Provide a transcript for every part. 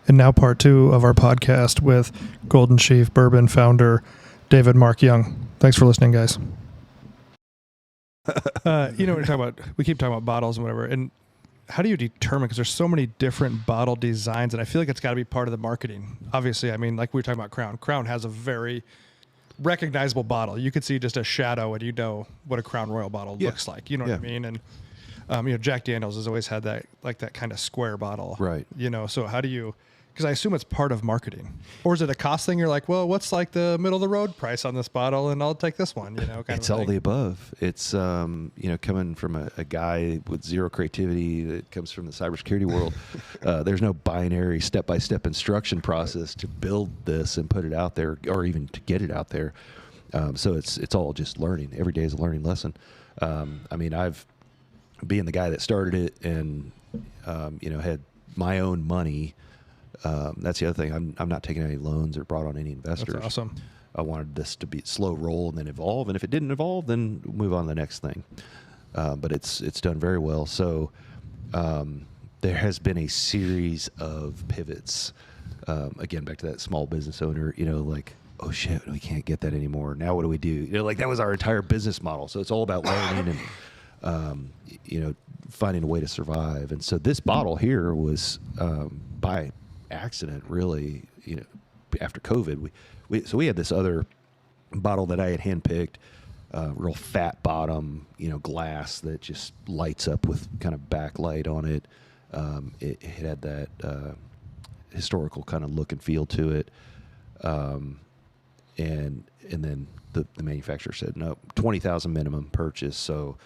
And now part 2 of our podcast with Golden Sheaf Bourbon founder David Mark Young. Thanks for listening, guys. When you're talking about, we keep talking about bottles and whatever, and how do you determine, because there's so many different bottle designs, and I feel like it's got to be part of the marketing. Obviously, I mean, like we were talking about Crown. Crown has a very recognizable bottle. You could see just a shadow and you know what a Crown Royal bottle looks like. You know what I mean? And Jack Daniels has always had that, like that kind of square bottle. Right. So how do you, because I assume it's part of marketing, or is it a cost thing? You're like, well, what's like the middle of the road price on this bottle, and I'll take this one. It's all the above. It's coming from a guy with zero creativity that comes from the cybersecurity world. There's no binary step-by-step instruction process to build this and put it out there, or even to get it out there. So it's all just learning. Every day is a learning lesson. I've being the guy that started it and had my own money. That's the other thing. I'm not taking any loans or brought on any investors. That's awesome. I wanted this to be a slow roll and then evolve. And if it didn't evolve, then move on to the next thing. But it's done very well. So there has been a series of pivots. Again, back to that small business owner, like, oh shit, we can't get that anymore. Now what do we do? That was our entire business model. So it's all about learning and, finding a way to survive. And so this bottle here was by accident, really, after COVID, we had this other bottle that I had handpicked, real fat bottom, glass that just lights up with kind of backlight on it. It had that historical kind of look and feel to it. And then the manufacturer said, no, 20,000 minimum purchase. So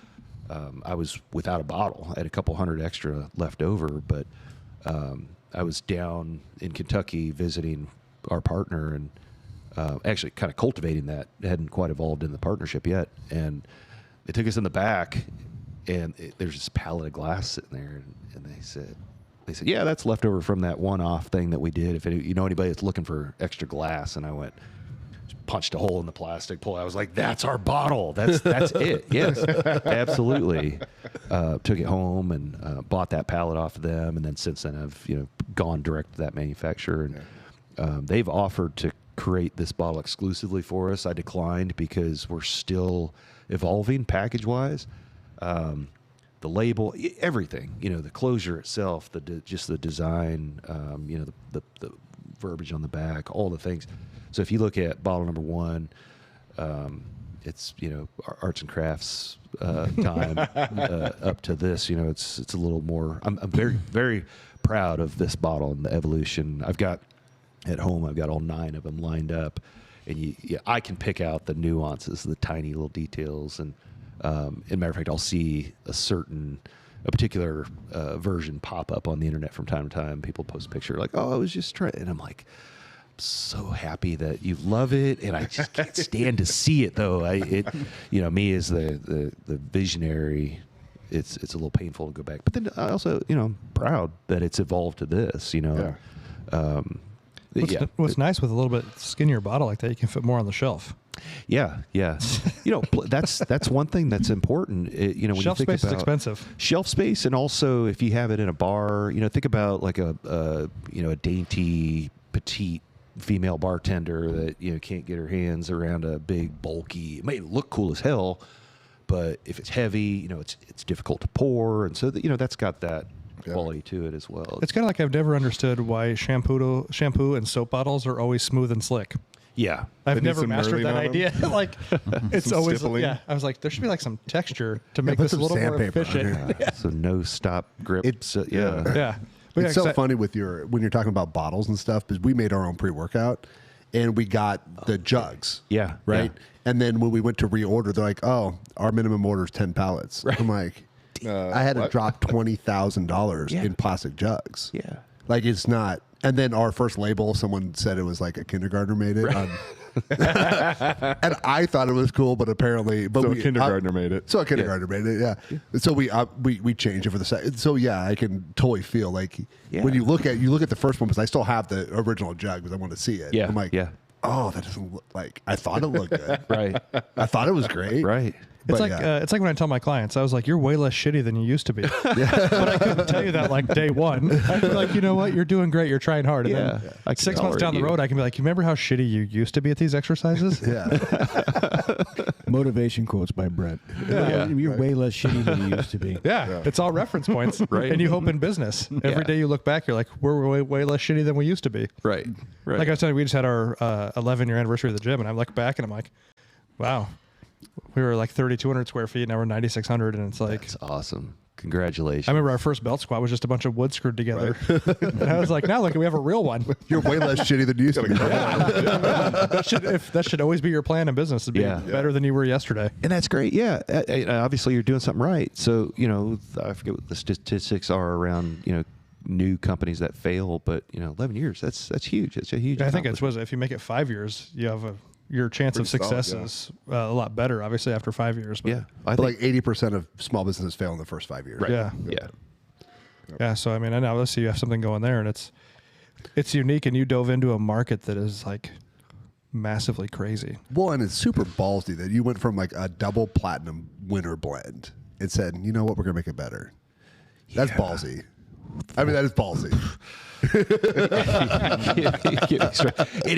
I was without a bottle. I had a couple hundred extra left over, but I was down in Kentucky visiting our partner and actually kind of cultivating that. It hadn't quite evolved in the partnership yet. And they took us in the back, and there's this pallet of glass sitting there. And they said, yeah, that's left over from that one-off thing that we did. If anybody that's looking for extra glass. And I went, punched a hole in the plastic, I was like, that's our bottle. That's it. Yes, absolutely. Took it home and bought that pallet off of them. And then since then I've, gone direct to that manufacturer. And they've offered to create this bottle exclusively for us. I declined because we're still evolving package wise. The label, everything, the closure itself, just the design, the verbiage on the back, all the things. So if you look at bottle number 1, it's arts and crafts time up to this. It's a little more. I'm very very proud of this bottle and the evolution. I've got all 9 of them lined up, and I can pick out the nuances, the tiny little details. And as a matter of fact, I'll see a particular version pop up on the internet from time to time. People post a picture like, "Oh, I was just trying," and I'm like, so happy that you love it, and I just can't stand to see it though. Me as the visionary, it's a little painful to go back, but then I also proud that it's evolved to this. What's nice with a little bit skinnier bottle like that, you can fit more on the shelf. Yeah. That's one thing that's important. When shelf you think space is expensive. Shelf space, and also if you have it in a bar, think about like a dainty petite female bartender that can't get her hands around a big bulky. It may look cool as hell, but if it's heavy, it's difficult to pour, and so that's got that quality to it as well. It's kind of like I've never understood why shampoo and soap bottles are always smooth and slick. Yeah, I've never mastered that idea. Like it's always stippling. I was like, there should be like some texture to make this a little more efficient. So no stop grip. Yeah. It's so funny when you're talking about bottles and stuff, because we made our own pre-workout and we got the jugs. Yeah. Right. Yeah. And then when we went to reorder, they're like, oh, our minimum order is 10 pallets. Right. I'm like, I had to drop $20,000 in plastic jugs. Yeah. Like it's not. And then our first label, someone said it was like a kindergartner made it. Right. And I thought it was cool, but apparently, a kindergartner made it. So a kindergartner made it, yeah. So we changed it for the second. So yeah, I can totally feel like when you look at the first one, because I still have the original jug because I want to see it. Yeah, I'm like, oh, that doesn't look like I thought it looked good. Right. I thought it was great. Right. It's But like yeah. it's like when I tell my clients, I was like, "You're way less shitty than you used to be," but I couldn't tell you that like day one. I'd be like, "You know what? You're doing great. You're trying hard." And Yeah. then I can 6 months down the tolerate road, I can be like, "You remember how shitty you used to be at these exercises?" Yeah. Motivation quotes by Brett. Yeah. You're way less shitty than you used to be. Yeah, it's all reference points. Right. And you hope in business. Every day you look back, you're like, we're way less shitty than we used to be. Right. Right. Like I was telling you, we just had our 11-year anniversary of the gym, and I look back and I'm like, wow, we were like 3,200 square feet, now we're 9,600, and it's like, That's awesome. Congratulations. I remember our first belt squat was just a bunch of wood screwed together. And I was like, now look, we have a real one. You're way less shitty than you used to be. That should always be your plan in business, to be better than you were yesterday. And that's great. Yeah. Obviously, you're doing something right. So, I forget what the statistics are around, new companies that fail, but 11 years, that's huge. That's a huge. I think if you make it 5 years, you have your chance of success is a lot better, obviously, after 5 years. But Yeah. But like 80% of small businesses fail in the first 5 years. Right. Yeah. Yeah. Yeah. So, I mean, I know, let's see, you have something going there, and it's unique, and you dove into a market that is like massively crazy. Well, and it's super ballsy that you went from like a double platinum winner blend and said, you know what, we're going to make it better. That's ballsy. I mean, that is ballsy. It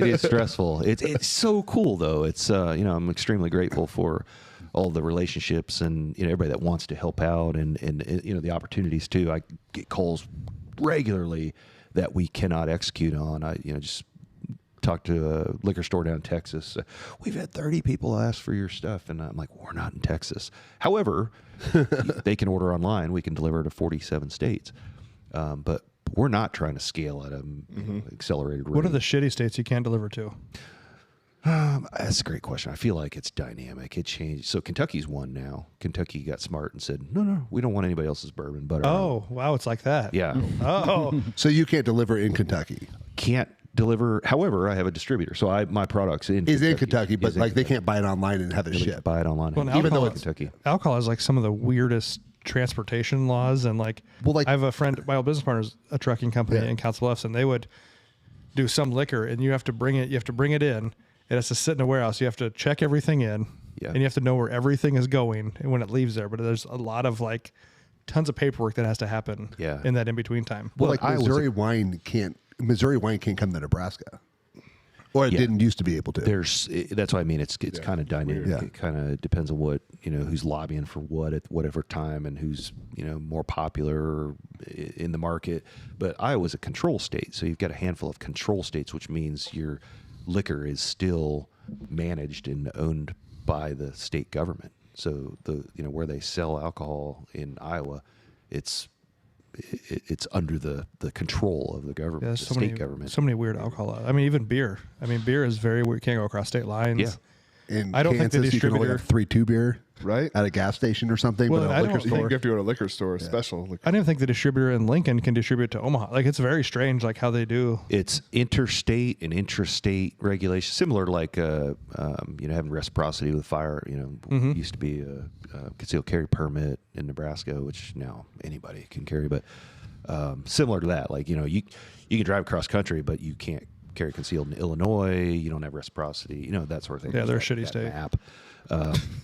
is stressful. It's so cool though. It's I'm extremely grateful for all the relationships and everybody that wants to help out and the opportunities too. I get calls regularly that we cannot execute on. I just talked to a liquor store down in Texas. We've had 30 people ask for your stuff, and I'm like, we're not in Texas. However, they can order online. We can deliver to 47 states, but we're not trying to scale at an accelerated rate. What are the shitty states you can't deliver to? That's a great question. I feel like it's dynamic. It changed. So Kentucky's one now. Kentucky got smart and said, no, we don't want anybody else's bourbon but our own." Oh, wow, it's like that. Yeah. Oh, So you can't deliver in Kentucky. Can't deliver. However, I have a distributor. So my product's in Is Kentucky. in Kentucky, but Is in like they Kentucky. can't buy it online and have it They shipped. buy it online. Well, even though alcohol- it's Kentucky. alcohol is like some of the weirdest transportation laws, and like, I have a friend, my old business partner's a trucking company in Council Bluffs, and they would do some liquor, and you have to bring it in. It has to sit in a warehouse. You have to check everything in, and you have to know where everything is going and when it leaves there. But there's a lot of like tons of paperwork that has to happen in that in between time. Well, like I was Missouri wine can't come to Nebraska, or it didn't used to be able to. That's what I mean. It's kind of dynamic. Yeah. It kind of depends on what who's lobbying for what at whatever time and who's more popular in the market. But Iowa's a control state, so you've got a handful of control states, which means your liquor is still managed and owned by the state government. So where they sell alcohol in Iowa, it's under the control of the government, Yeah, the there's state government. so many weird alcohol. I mean, even beer. I mean, beer is very weird. Can't go across state lines. Yeah. In I don't think the Kansas, you can only distributor- have 3-2 beer, Right. at a gas station or something. Well, but I at a don't liquor think You store, have to go to a liquor store, special liquor. I didn't think the distributor in Lincoln can distribute to Omaha. Like, it's very strange, like how they do. It's interstate and intrastate regulation, similar to like having reciprocity with fire. Used to be a concealed carry permit in Nebraska, which now anybody can carry. But similar to that, like you can drive across country, but you can't carry concealed in Illinois. You don't have reciprocity. That sort of thing. Yeah, they're a That- shitty that state. Map.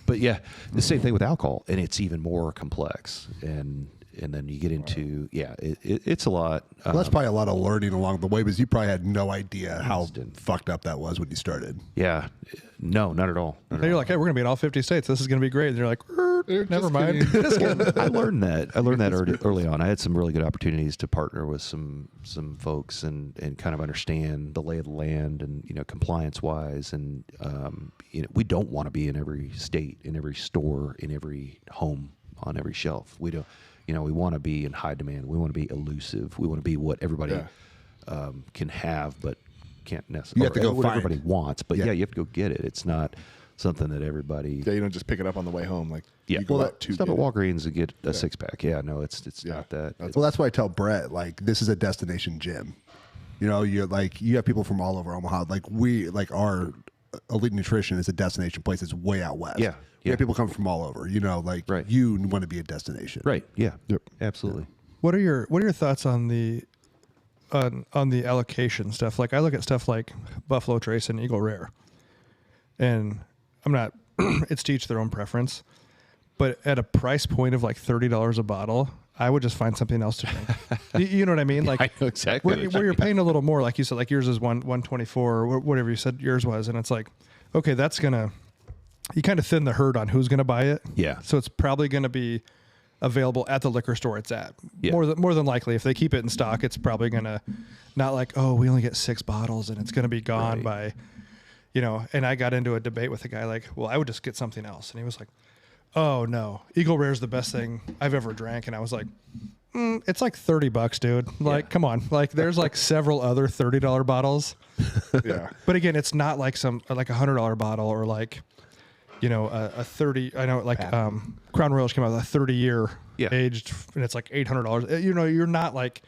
But yeah, the same thing with alcohol, and it's even more complex. And then you get into it's a lot. well, that's probably a lot of learning along the way, because you probably had no idea how Instant. fucked up that was when you started. Yeah, no, not at all. Not at They're all. like, hey, we're going to be in all 50 states. This is going to be great. And you're like, never mind. I learned that early on. I had some really good opportunities to partner with some folks and kind of understand the lay of the land and compliance wise, and we don't want to be in every state, in every store, in every home, on every shelf. We don't. We want to be in high demand. We want to be elusive. We want to be what everybody can have, but can't necessarily. You have to go what find. everybody wants, but Yeah. you have to go get it. It's not something that everybody. Yeah, you don't just pick it up on the way home. Like Yeah, you go out to stop get at it. Walgreens and get a six pack. Yeah, no, it's Yeah, not that. that's- Well, that's why I tell Brett, like, this is a destination gym. You have people from all over Omaha. Like our Elite Nutrition is a destination place. It's way out west. Yeah, We yeah. have people come from all over. Right. You want to be a destination. Right. Yeah. Absolutely. What are your thoughts on the on the allocation stuff. Like I look at stuff like Buffalo Trace and Eagle Rare, and I'm not. It's to each their own preference, but at a price point of like $30 a bottle, I would just find something else to drink. You know what I mean? Like I know exactly where you're paying a little more, like you said, like yours is 124 or whatever you said yours was, and it's like, okay, that's gonna. You kind of thin the herd on who's going to buy it. Yeah. So it's probably going to be available at the liquor store it's at. Yeah. More than likely, if they keep it in stock, it's probably going to not like, oh, we only get 6 bottles and it's going to be gone by, and I got into a debate with a guy like, well, I would just get something else. And he was like, oh no, Eagle Rare is the best thing I've ever drank. And I was like, it's like $30, dude. Like, come on. Like there's like several other $30 bottles. Yeah. But again, it's not like like $100 bottle or like, a 30, I know like Crown Royals came out with a 30-year aged and it's like $800. You're not like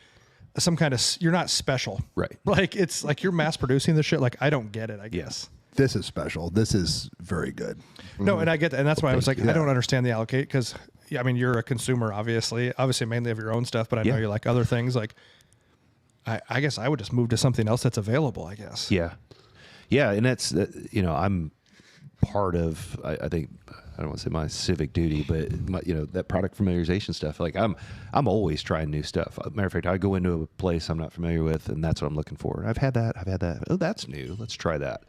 some kind of, you're not special. Right. Like it's like you're mass producing this shit. Like I don't get it, I guess. This is special. This is very good. No, and I get that. And that's why I was like, I don't understand the allocate because, you're a consumer, obviously mainly of your own stuff, but I know you like other things. Like I guess I would just move to something else that's available, I guess. Yeah. Yeah. And that's, I'm part of, I think, I don't want to say my civic duty, but that product familiarization stuff. Like I'm always trying new stuff. Matter of fact, I go into a place I'm not familiar with, and that's what I'm looking for. I've had that. Oh, that's new. Let's try that.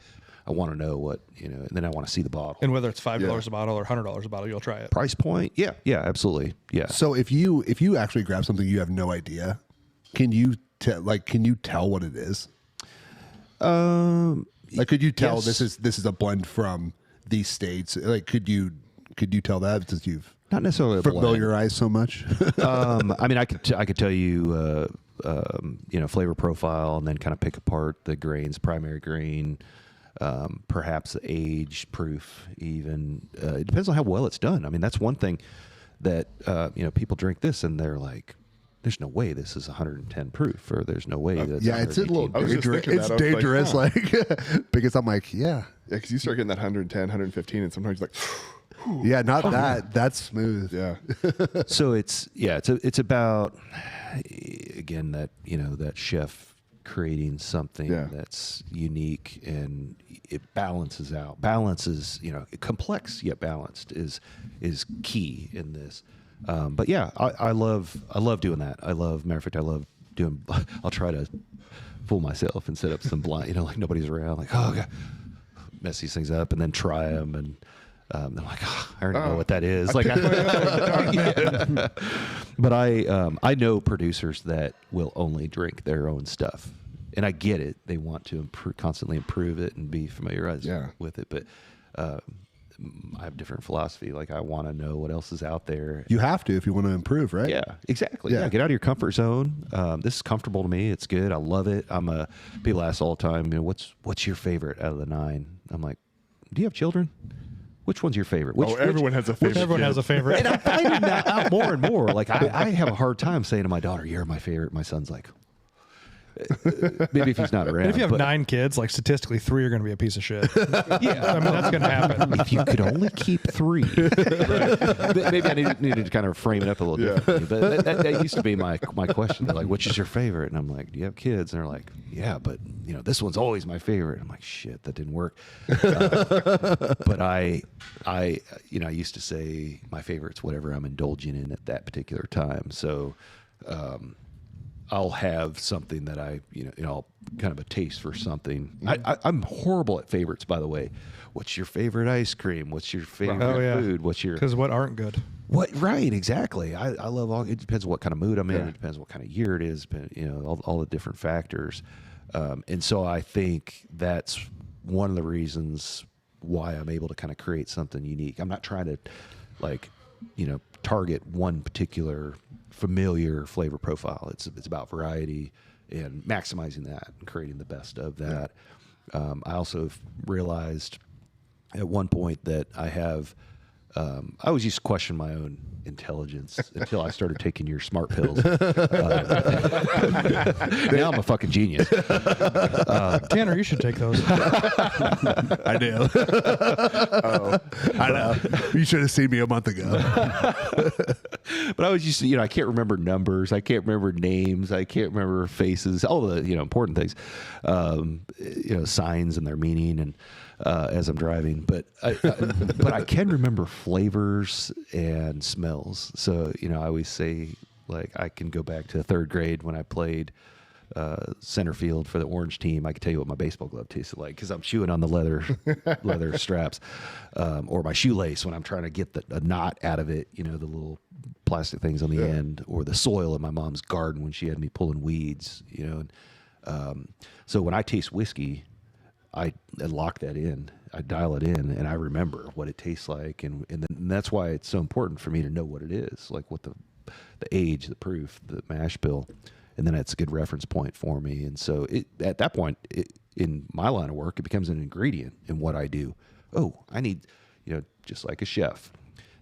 I want to know what and then I want to see the bottle. And whether it's $5 a bottle or $100 a bottle, you'll try it. Price point, yeah, absolutely, yeah. So if you actually grab something you have no idea, can you tell what it is? Like, could you tell yes. this is a blend from these states? Like, could you tell that since you've Not necessarily a blend. familiarized so much? I mean, I could tell you, flavor profile, and then kind of pick apart the grains, primary grain, perhaps the age, proof, even. It depends on how well it's done. I mean, that's one thing that people drink this and they're like, there's no way this is 110 proof, or there's no way that's it's a little 118 I was just dangerous. thinking It's that. I was like, dangerous, huh. like, because I'm like, yeah, because you start getting that 110, 115, and sometimes you're like, yeah, not that. That's smooth. yeah. So it's about, again, that that chef creating something that's unique, and it balances out. Balance is complex yet balanced is key in this. But yeah, I love doing that. Matter of fact, I love doing. I'll try to fool myself and set up some blind, like nobody's around, like, oh God, mess these things up, and then try them, and I'm like, oh, I already know what that is. But I know producers that will only drink their own stuff, and I get it. They want to constantly improve it and be familiarized with it, but. I have different philosophy. Like, I want to know what else is out there. You have to if you want to improve, right? Yeah, exactly. Yeah. Yeah, get out of your comfort zone. This is comfortable to me. It's good. I love it. People ask all the time, what's your favorite out of the 9? I'm like, do you have children? Which one's your favorite? Everyone has a favorite. Everyone has a favorite. And I'm finding that out more and more. Like, I have a hard time saying to my daughter, you're my favorite. My son's like, maybe if he's not around. And if you have 9 kids, like statistically 3 are going to be a piece of shit. Yeah, I mean, that's going to happen. if you could only keep 3. Maybe I needed to kind of frame it up a little differently. But that used to be my question. They're like, which is your favorite? And I'm like, do you have kids? And they're like, yeah, but this one's always my favorite. I'm like, shit, that didn't work. But I used to say my favorite's whatever I'm indulging in at that particular time. So I'll have something that I'll kind of a taste for something. I'm horrible at favorites, by the way. What's your favorite ice cream? What's your favorite food? What's your because what aren't good? What right? Exactly. I love all. It depends on what kind of mood I'm in. Yeah. It depends what kind of year it is. But all the different factors. And so I think that's one of the reasons why I'm able to kind of create something unique. I'm not trying to target one particular familiar flavor profile. It's about variety and maximizing that and creating the best of that. I also realized at one point that I have I always used to question my own intelligence until I started taking your smart pills. Now I'm a fucking genius. Tanner, you should take those. I do. I know. You should have seen me a month ago. But I was used to, I can't remember numbers. I can't remember names. I can't remember faces, all the, important things, signs and their meaning and as I'm driving. But I can remember flavors and smells. So, I always say, like, I can go back to third grade when I played center field for the Orange team. I can tell you what my baseball glove tasted like because I'm chewing on the leather straps, or my shoelace when I'm trying to get a knot out of it. The little plastic things on the end, or the soil in my mom's garden when she had me pulling weeds. So when I taste whiskey, I lock that in. I dial it in, and I remember what it tastes like, and that's why it's so important for me to know what it is, like what the age, the proof, the mash bill. And then it's a good reference point for me. And so at that point, in my line of work, it becomes an ingredient in what I do. Oh, I need, just like a chef,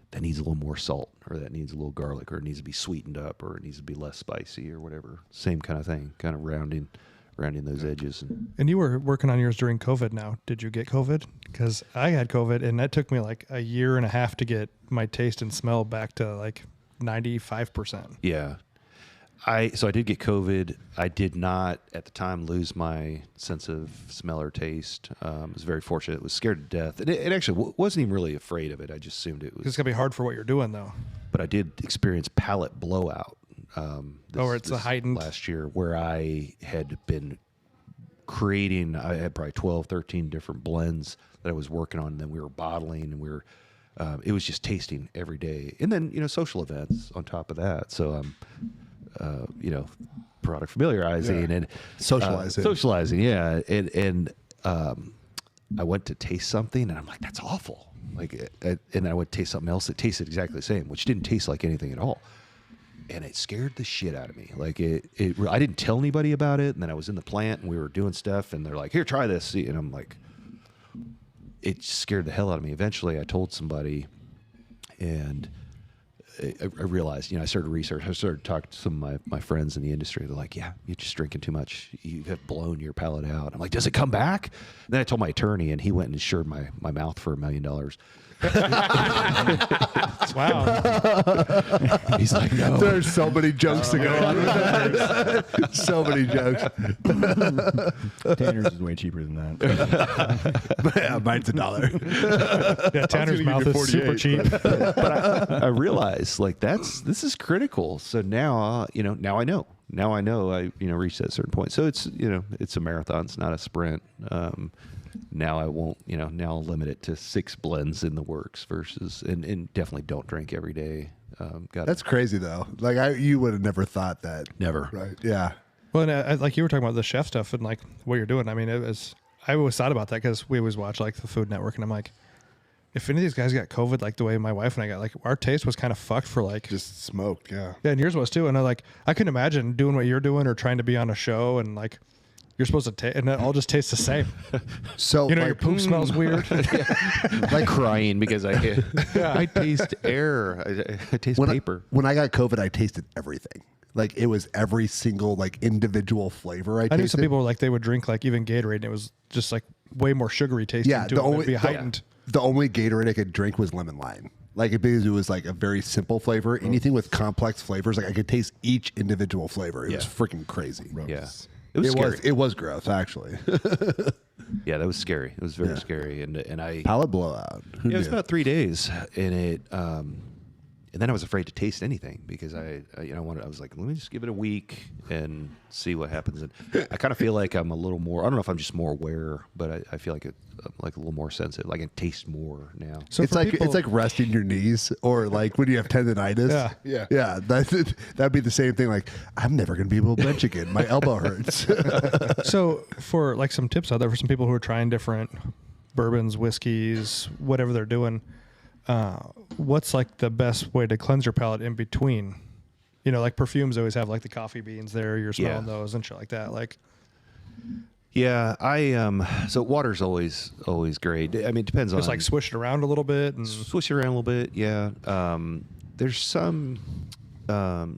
that needs a little more salt, or that needs a little garlic, or it needs to be sweetened up, or it needs to be less spicy, or whatever. Same kind of thing, kind of rounding those edges. And you were working on yours during COVID now. Did you get COVID? Because I had COVID, and that took me like a year and a half to get my taste and smell back to like 95%. Yeah. So I did get COVID. I did not at the time lose my sense of smell or taste. I was very fortunate. I was scared to death. And it actually wasn't even really afraid of it. I just assumed it was. It's going to be hard for what you're doing, though. But I did experience palate blowout. It's a heightened. Last year, where I had been creating, I had probably 12, 13 different blends that I was working on. And then we were bottling, and it was just tasting every day. And then, social events on top of that. So product familiarizing and socializing. Yeah. And I went to taste something, and I'm like, that's awful. Like, and I would taste something else that tasted exactly the same, which didn't taste like anything at all. And it scared the shit out of me. Like I didn't tell anybody about it. And then I was in the plant, and we were doing stuff, and they're like, here, try this. And I'm like, it scared the hell out of me. Eventually I told somebody, and I realized, I started research. I started talking to some of my friends in the industry. They're like, yeah, you're just drinking too much. You have blown your palate out. I'm like, does it come back? And then I told my attorney, and he went and insured my mouth for $1 million. Wow. He's like, no. There's so many jokes to go on with that. So many jokes. Tanner's is way cheaper than that. Yeah, mine's $1. Yeah, Tanner's mouth is super cheap. But I realized, like, this is critical. So now, now I know. Now I know I, reached that certain point. So it's, it's a marathon. It's not a sprint. Now I won't, now I'll limit it to 6 blends in the works versus, and definitely don't drink every day. That's crazy though. Like you would have never thought that. Never. Right. Yeah. Well, and like you were talking about the chef stuff and like what you're doing. I mean, I always thought about that because we always watch like the Food Network, and I'm like, if any of these guys got COVID, like the way my wife and I got, like our taste was kind of fucked for like Just smoked, yeah. Yeah, and yours was too. And I couldn't imagine doing what you're doing or trying to be on a show and like you're supposed to taste, and it all just tastes the same. So your poop smells weird. Like crying because I taste air. I taste paper. When I got COVID, I tasted everything. Like it was every single like individual flavor I tasted. I knew some people were like they would drink like even Gatorade, and it was just like way more sugary tasting. Yeah, to it. It'd be heightened. The only Gatorade I could drink was lemon lime. Like because it was like a very simple flavor. Anything with complex flavors, like I could taste each individual flavor. It was freaking crazy. Yeah. It was gross, actually. Yeah, that was scary. It was very scary, and I palate blowout. It was about 3 days, and and then I was afraid to taste anything because I was like, let me just give it a week and see what happens. And I kind of feel like I'm a little more. I don't know if I'm just more aware, but I feel like I'm like a little more sensitive. Like I can taste more now. So it's like resting your knees, or like when you have tendonitis. Yeah. That'd be the same thing. Like I'm never gonna be able to bench again. My elbow hurts. So for like some tips out there for some people who are trying different bourbons, whiskeys, whatever they're doing. What's like the best way to cleanse your palate in between? Like perfumes always have like the coffee beans there. You're smelling those and shit like that. Like, Yeah, so water's always great. I mean, it depends Just on like swish it around a little bit and swish it around a little bit. Yeah. There's some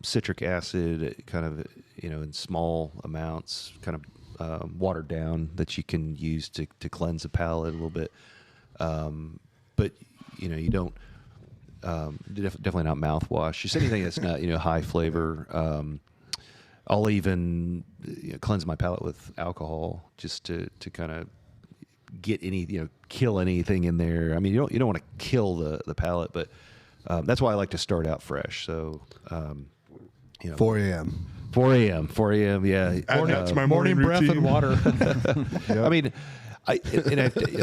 citric acid, kind of, in small amounts, kind of watered down, that you can use to cleanse the palate a little bit. But you don't. Definitely not mouthwash. Just anything that's not high flavor. I'll even cleanse my palate with alcohol, just to kind of get kill anything in there. I mean, you don't want to kill the palate, but that's why I like to start out fresh. So 4 a.m. 4 a.m. Yeah, That's my morning breath routine. and water. I mean,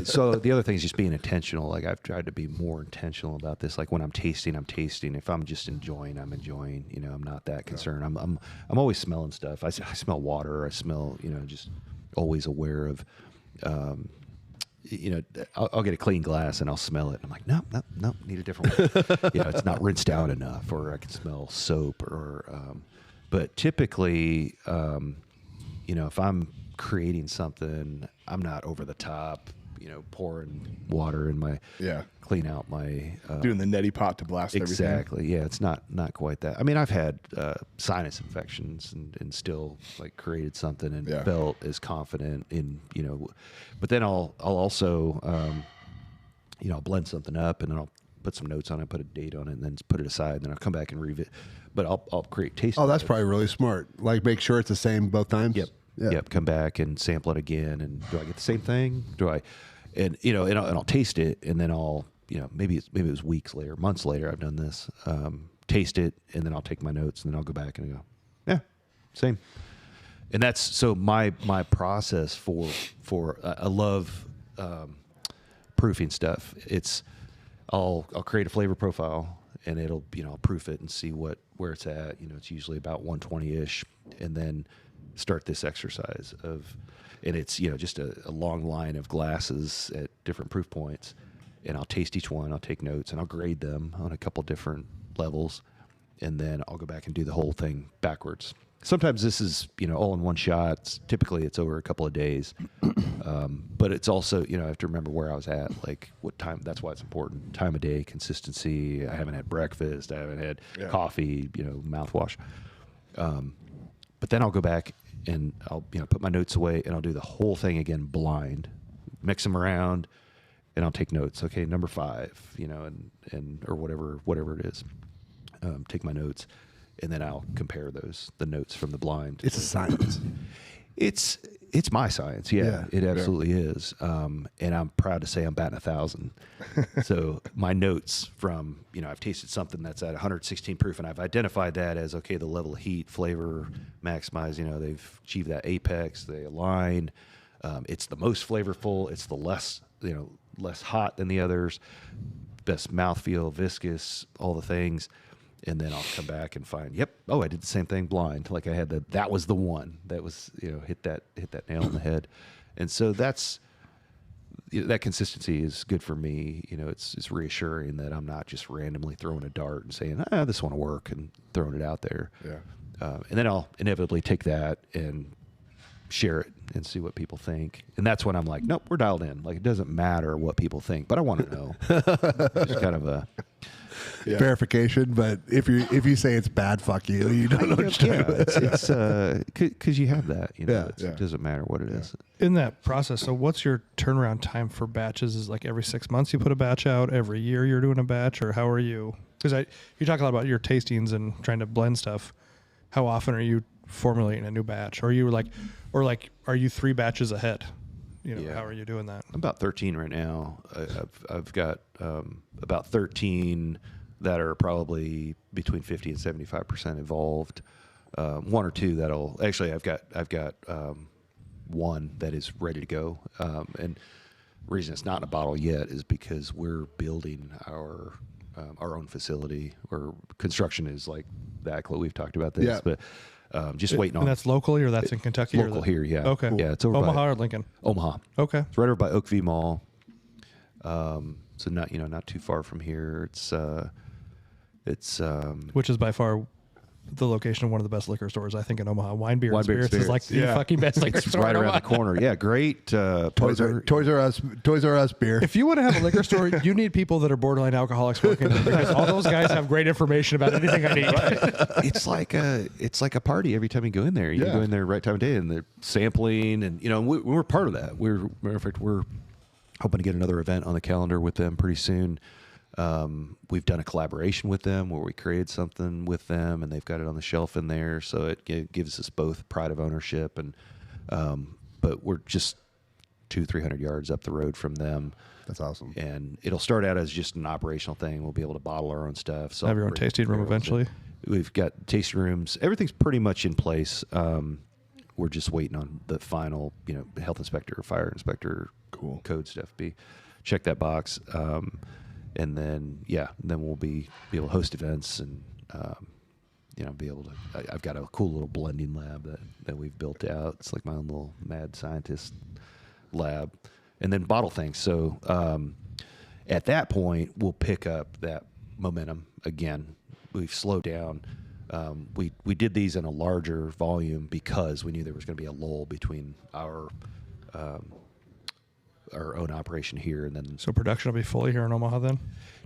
so the other thing is just being intentional. Like, I've tried to be more intentional about this. Like, when I'm tasting. If I'm just enjoying, I'm enjoying. I'm not that concerned. I'm always smelling stuff. I smell water. I smell. Just always aware of. I'll get a clean glass and I'll smell it. I'm like, no, need a different one. It's not rinsed out enough, or I can smell soap, or. But typically, if I'm creating something, I'm not over the top, pouring water in my, clean out my, Doing the neti pot to blast everything. exactly. Yeah. It's not quite that. I mean, I've had, sinus infections and still like created something and felt as confident in, but then I'll also, I'll blend something up and then I'll put some notes on it, put a date on it, and then put it aside, and then I'll come back and revisit. But I'll create taste. Oh, that's notes. probably really smart. Like, make sure it's the same both times. Yep. Yeah. Yep. Come back and sample it again. And do I get the same thing? Do I, and I'll taste it, and then I'll, maybe it was weeks later, months later, I've done this, taste it, and then I'll take my notes, and then I'll go back and go, yeah, same. And that's, so my process for I love, proofing stuff. I'll create a flavor profile, and it'll, I'll proof it and see where it's at. It's usually about 120-ish, and then start this exercise and it's, just a long line of glasses at different proof points, and I'll taste each one. I'll take notes, and I'll grade them on a couple different levels, and then I'll go back and do the whole thing backwards. Sometimes this is, all in one shot. Typically it's over a couple of days. But it's also, I have to remember where I was at, like what time. That's why it's important. Time of day, consistency. I haven't had breakfast. I haven't had coffee, mouthwash. But then I'll go back and I'll, put my notes away, and I'll do the whole thing again blind, mix them around, and I'll take notes. Okay, number 5, and or whatever it is. Take my notes, and then I'll compare the notes from the blind. It's a science. It's my science. Yeah, it absolutely is. And I'm proud to say I'm batting 1,000. So my notes from, I've tasted something that's at 116 proof, and I've identified that as, okay, the level of heat, flavor, maximize, they've achieved that apex, they align. It's the most flavorful. It's the less hot than the others, best mouthfeel, viscous, all the things. And then I'll come back and find, I did the same thing blind. Like, I had that was the one that was, hit that nail on the head. And so that's, that consistency is good for me. It's reassuring that I'm not just randomly throwing a dart and saying, this one will work, and throwing it out there. Yeah. And then I'll inevitably take that and share it and see what people think. And that's when I'm like, nope, we're dialed in. Like, it doesn't matter what people think, but I want to know. Just kind of a verification. But if you say it's bad, fuck you. You don't know what you're doing. It's because you have that. It doesn't matter what it is. In that process, so what's your turnaround time for batches? Is like every 6 months you put a batch out? Every year you're doing a batch, or how are you? Because you talk a lot about your tastings and trying to blend stuff. How often are you formulating a new batch? Or are you are you 3 batches ahead? How are you doing that? I'm about 13 right now. I've got about 13 that are probably between 50 and 75% evolved. 1 or 2 that'll actually. I've got 1 that is ready to go. And the reason it's not in a bottle yet is because we're building our own facility, or construction is like that. We've talked about this, but just waiting on. And that's locally, or that's in Kentucky? Local here, yeah. Okay. Yeah, it's over Omaha by or Lincoln? Omaha. Okay. It's right over by Oakview Mall. So not too far from here. It's which is by far the location of one of the best liquor stores, I think, in Omaha. Wine, Beer, and Wine, Beer, and Spirits is like the fucking best liquor It's store right in around Omaha. the corner. Yeah, great. Toys R Us beer. If you want to have a liquor store, you need people that are borderline alcoholics working there, because all those guys have great information about anything I need. It's like a party every time you go in there. You Yeah. go in there right time of day, and they're sampling, and we're part of that. Matter of fact, we're hoping to get another event on the calendar with them pretty soon. We've done a collaboration with them where we created something with them, and they've got it on the shelf in there, so it gives us both pride of ownership, and but we're just 200-300 yards up the road from them. That's awesome. And it'll start out as just an operational thing. We'll be able to bottle our own stuff. So Have your own tasting room eventually. We've got tasting rooms. Everything's pretty much in place. We're just waiting on the final, health inspector, fire inspector, code stuff. Check that box. And then we'll be able to host events and, be able to. I've got a cool little blending lab that we've built out. It's like my own little mad scientist lab, and then bottle things. So at that point, we'll pick up that momentum again. We've slowed down. We did these in a larger volume because we knew there was going to be a lull between our own operation here, and then So production will be fully here in Omaha then?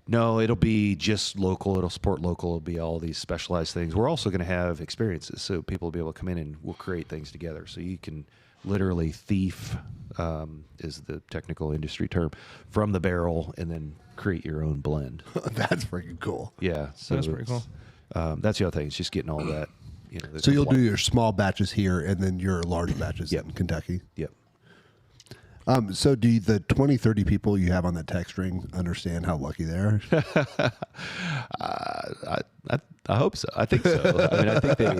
no, it'll be just local. It'll support local. It'll be all these specialized things. We're also going to have experiences, so people will be able to come in and we'll create things together. So you can literally thief, is the technical industry term, from the barrel and then create your own blend. That's freaking cool. Yeah, so That's pretty cool. That's the other thing. It's just getting all that. So you'll do your small batches here and then your large batches in Kentucky. Yep. So do the 20, 30 people you have on that text string understand how lucky they are? I hope so. I think so. I mean, I think they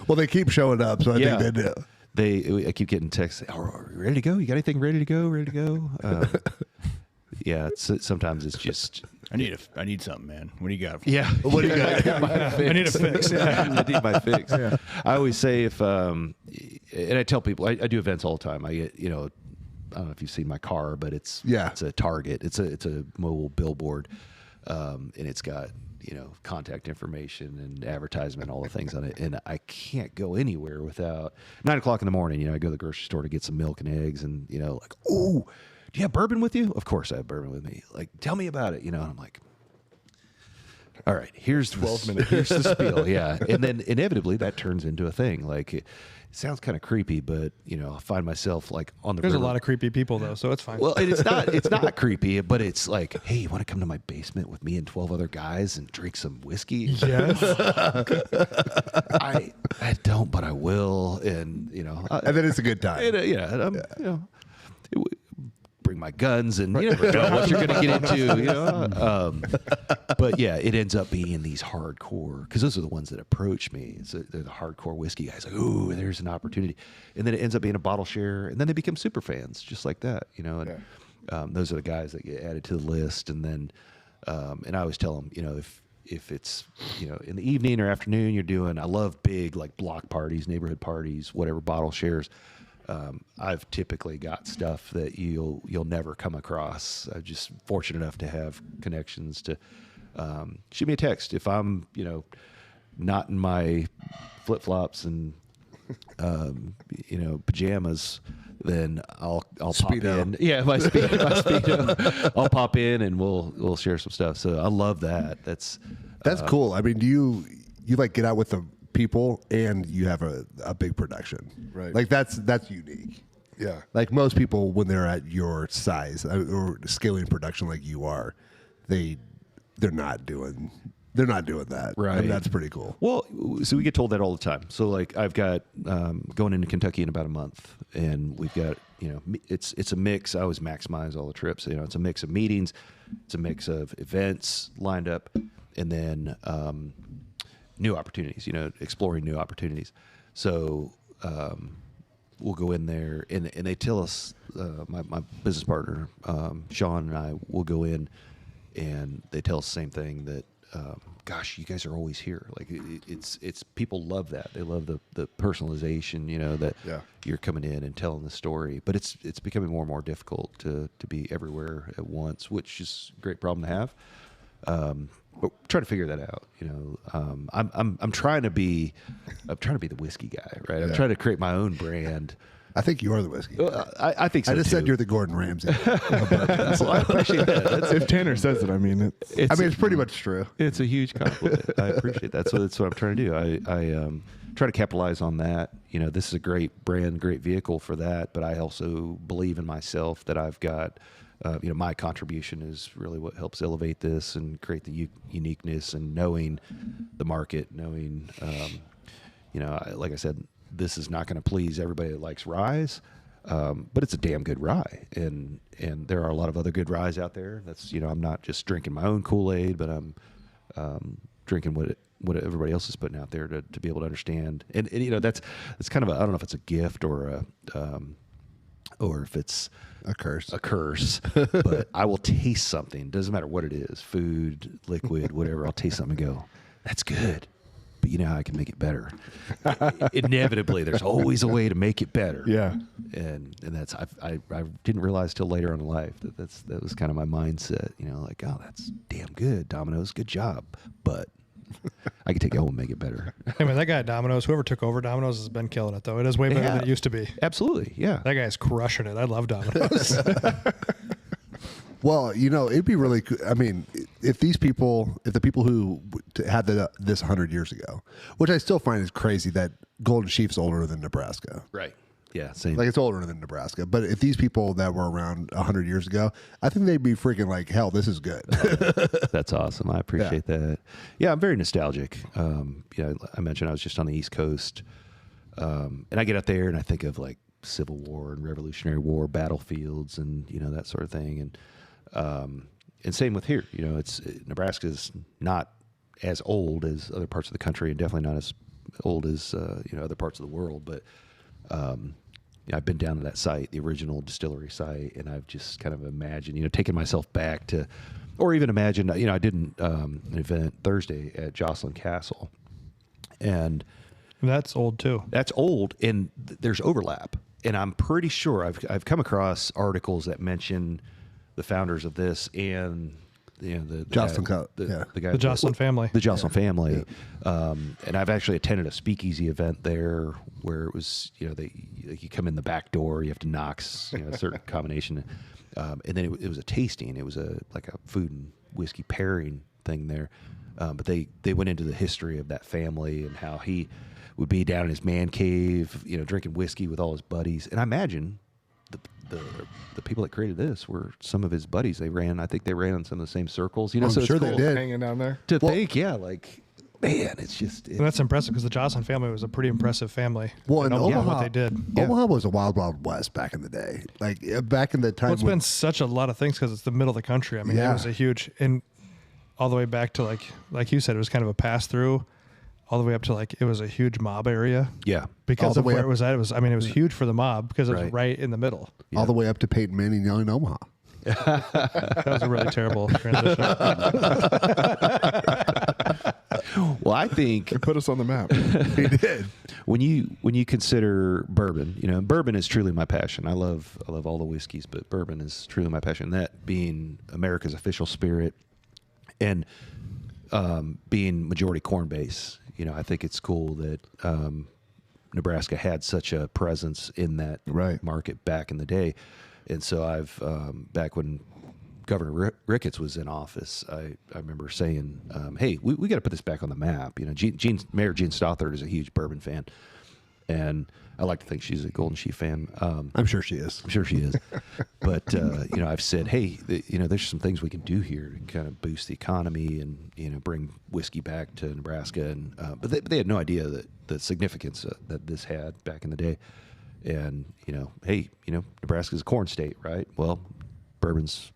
Well, they keep showing up, so I think they do. I keep getting texts. Are you ready to go? You got anything ready to go? Ready to go? Yeah. Sometimes it's just. I need something, man. What do you got? Yeah. What do you got? I need a fix. Yeah. I need my fix. Yeah. I always say and I tell people I do events all the time. I get I don't know if you've seen my car, but it's a Target. It's a mobile billboard, and it's got contact information and advertisement, all the things on it. And I can't go anywhere without 9 o'clock in the morning. I go to the grocery store to get some milk and eggs, and like, oh, do you have bourbon with you? Of course I have bourbon with me. Like, tell me about it. And I'm like, all right, here's 12 minutes. Here's the spiel. Yeah. And then inevitably that turns into a thing. Like, it sounds kind of creepy, but I find myself like on the There's a river. lot of creepy people though, so it's fine. Well, and it's not creepy, but it's like, hey, you want to come to my basement with me and 12 other guys and drink some whiskey? Yes. I don't, but I will. And And then it's a good time. bring my guns, and you never know what you're going to get into. But yeah, it ends up being these hardcore, because those are the ones that approach me. They're the hardcore whiskey guys. Like, ooh, there's an opportunity, and then it ends up being a bottle share, and then they become super fans, just like that. And those are the guys that get added to the list, and then and I always tell them, if it's in the evening or afternoon, you're doing. I love big like block parties, neighborhood parties, whatever, bottle shares. I've typically got stuff that you'll never come across. I'm just fortunate enough to have connections to shoot me a text if I'm not in my flip flops and pajamas. Then I'll Speedo. pop in. Yeah, my speedo. I'll pop in and we'll share some stuff. So I love that. That's cool. I mean, do you like get out with the people and you have a big production, Right. Like that's unique. Yeah. Like most people, when they're at your size or scaling production like you are, they're not doing that. Right. And that's pretty cool. Well, so we get told that all the time. So like I've got going into Kentucky in about a month, and we've got it's a mix. I always maximize all the trips. It's a mix of meetings, it's a mix of events lined up, and then new opportunities. Exploring new opportunities. So we'll go in there, and they tell us, my business partner Sean and I will go in, and they tell us the same thing that. Gosh, you guys are always here. Like it's people love that. They love the personalization. That you're coming in and telling the story. But it's becoming more and more difficult to be everywhere at once, which is a great problem to have. But trying to figure that out, I'm trying to be the whiskey guy, right? I'm trying to create my own brand. I think you are the whiskey. I think so. I just too. said you're the Gordon Ramsay. Well, I appreciate that. If Tanner says it, I mean it. It's pretty much true. It's a huge compliment. I appreciate that. So that's what I'm trying to do. I try to capitalize on that. This is a great brand, great vehicle for that. But I also believe in myself that I've got, my contribution is really what helps elevate this and create the uniqueness and knowing the market, knowing, like I said, this is not going to please everybody that likes ryes. But it's a damn good rye, and there are a lot of other good ryes out there. That's I'm not just drinking my own Kool-Aid, but I'm drinking what everybody else is putting out there to be able to understand. And that's kind of I don't know if it's a gift or if it's A curse. a curse. But I will taste something. Doesn't matter what it is, food, liquid, whatever. I'll taste something and go, that's good. But you know how I can make it better. Inevitably, there's always a way to make it better. Yeah. And that's I didn't realize till later on in life that was kind of my mindset. Like, oh, that's damn good, Domino's, good job. But I can take it home and make it better. Hey man, that guy at Domino's, whoever took over Domino's has been killing it though. It is way better than it used to be. Absolutely, yeah. That guy's crushing it. I love Domino's. Well, it'd be really cool. I mean, if the people who had this 100 years ago, which I still find is crazy that Golden Sheaf's older than Nebraska. Right. Yeah, same. Like, it's older than Nebraska. But if these people that were around 100 years ago, I think they'd be freaking like, hell, this is good. That's awesome. I appreciate that. Yeah, I'm very nostalgic. I mentioned I was just on the East Coast. And I get out there and I think of like Civil War and Revolutionary War battlefields and, that sort of thing. And same with here. Nebraska's not as old as other parts of the country and definitely not as old as, other parts of the world. But I've been down to that site, the original distillery site, and I've just kind of imagined, taking myself back to, or even imagine, I did an event Thursday at Jocelyn Castle, and That's old too. that's old, and there's overlap. And I'm pretty sure I've come across articles that mention the founders of this and the Jocelyn guy, Co- yeah. the guy, The Jocelyn family. the Jocelyn family. And I've actually attended a speakeasy event there where it was, you come in the back door, you have to knock, a certain combination. And then it was a tasting. It was like a food and whiskey pairing thing there. But they went into the history of that family and how he would be down in his man cave, drinking whiskey with all his buddies. And I imagine the people that created this were some of his buddies. I think they ran on some of the same circles. I'm so sure it's they cool did. Hanging down there. to think, like, man, it's just And that's impressive because the Jocelyn family was a pretty impressive family. Well, in And Omaha, what they did. Omaha was a wild, wild west back in the day. Like, back in the time Well, it's when been such a lot of things because it's the middle of the country. I mean, Yeah. it was a huge, and all the way back to like you said, it was kind of a pass through, all the way up to it was a huge mob area yeah. All because the of way where up- it was at. It was huge for the mob because it was Right. right in the middle. all the way up to Peyton Manning young in Omaha. That was a really terrible transition. Well, I think It put us on the map. He did. when you consider bourbon, bourbon is truly my passion. I love all the whiskeys, but bourbon is truly my passion. That being America's official spirit, and being majority corn base. I think it's cool that Nebraska had such a presence in that Right. market back in the day, and so I've back when Governor Ricketts was in office, I remember saying, "Hey, we got to put this back on the map." Mayor Gene Stothard is a huge bourbon fan, and I like to think she's a Golden Sheaf fan. I'm sure she is. I'm sure she is, but I've said, "Hey, there's some things we can do here to kind of boost the economy and bring whiskey back to Nebraska." And but they had no idea that the significance that this had back in the day. And hey, Nebraska's a corn state, right? Well, bourbon's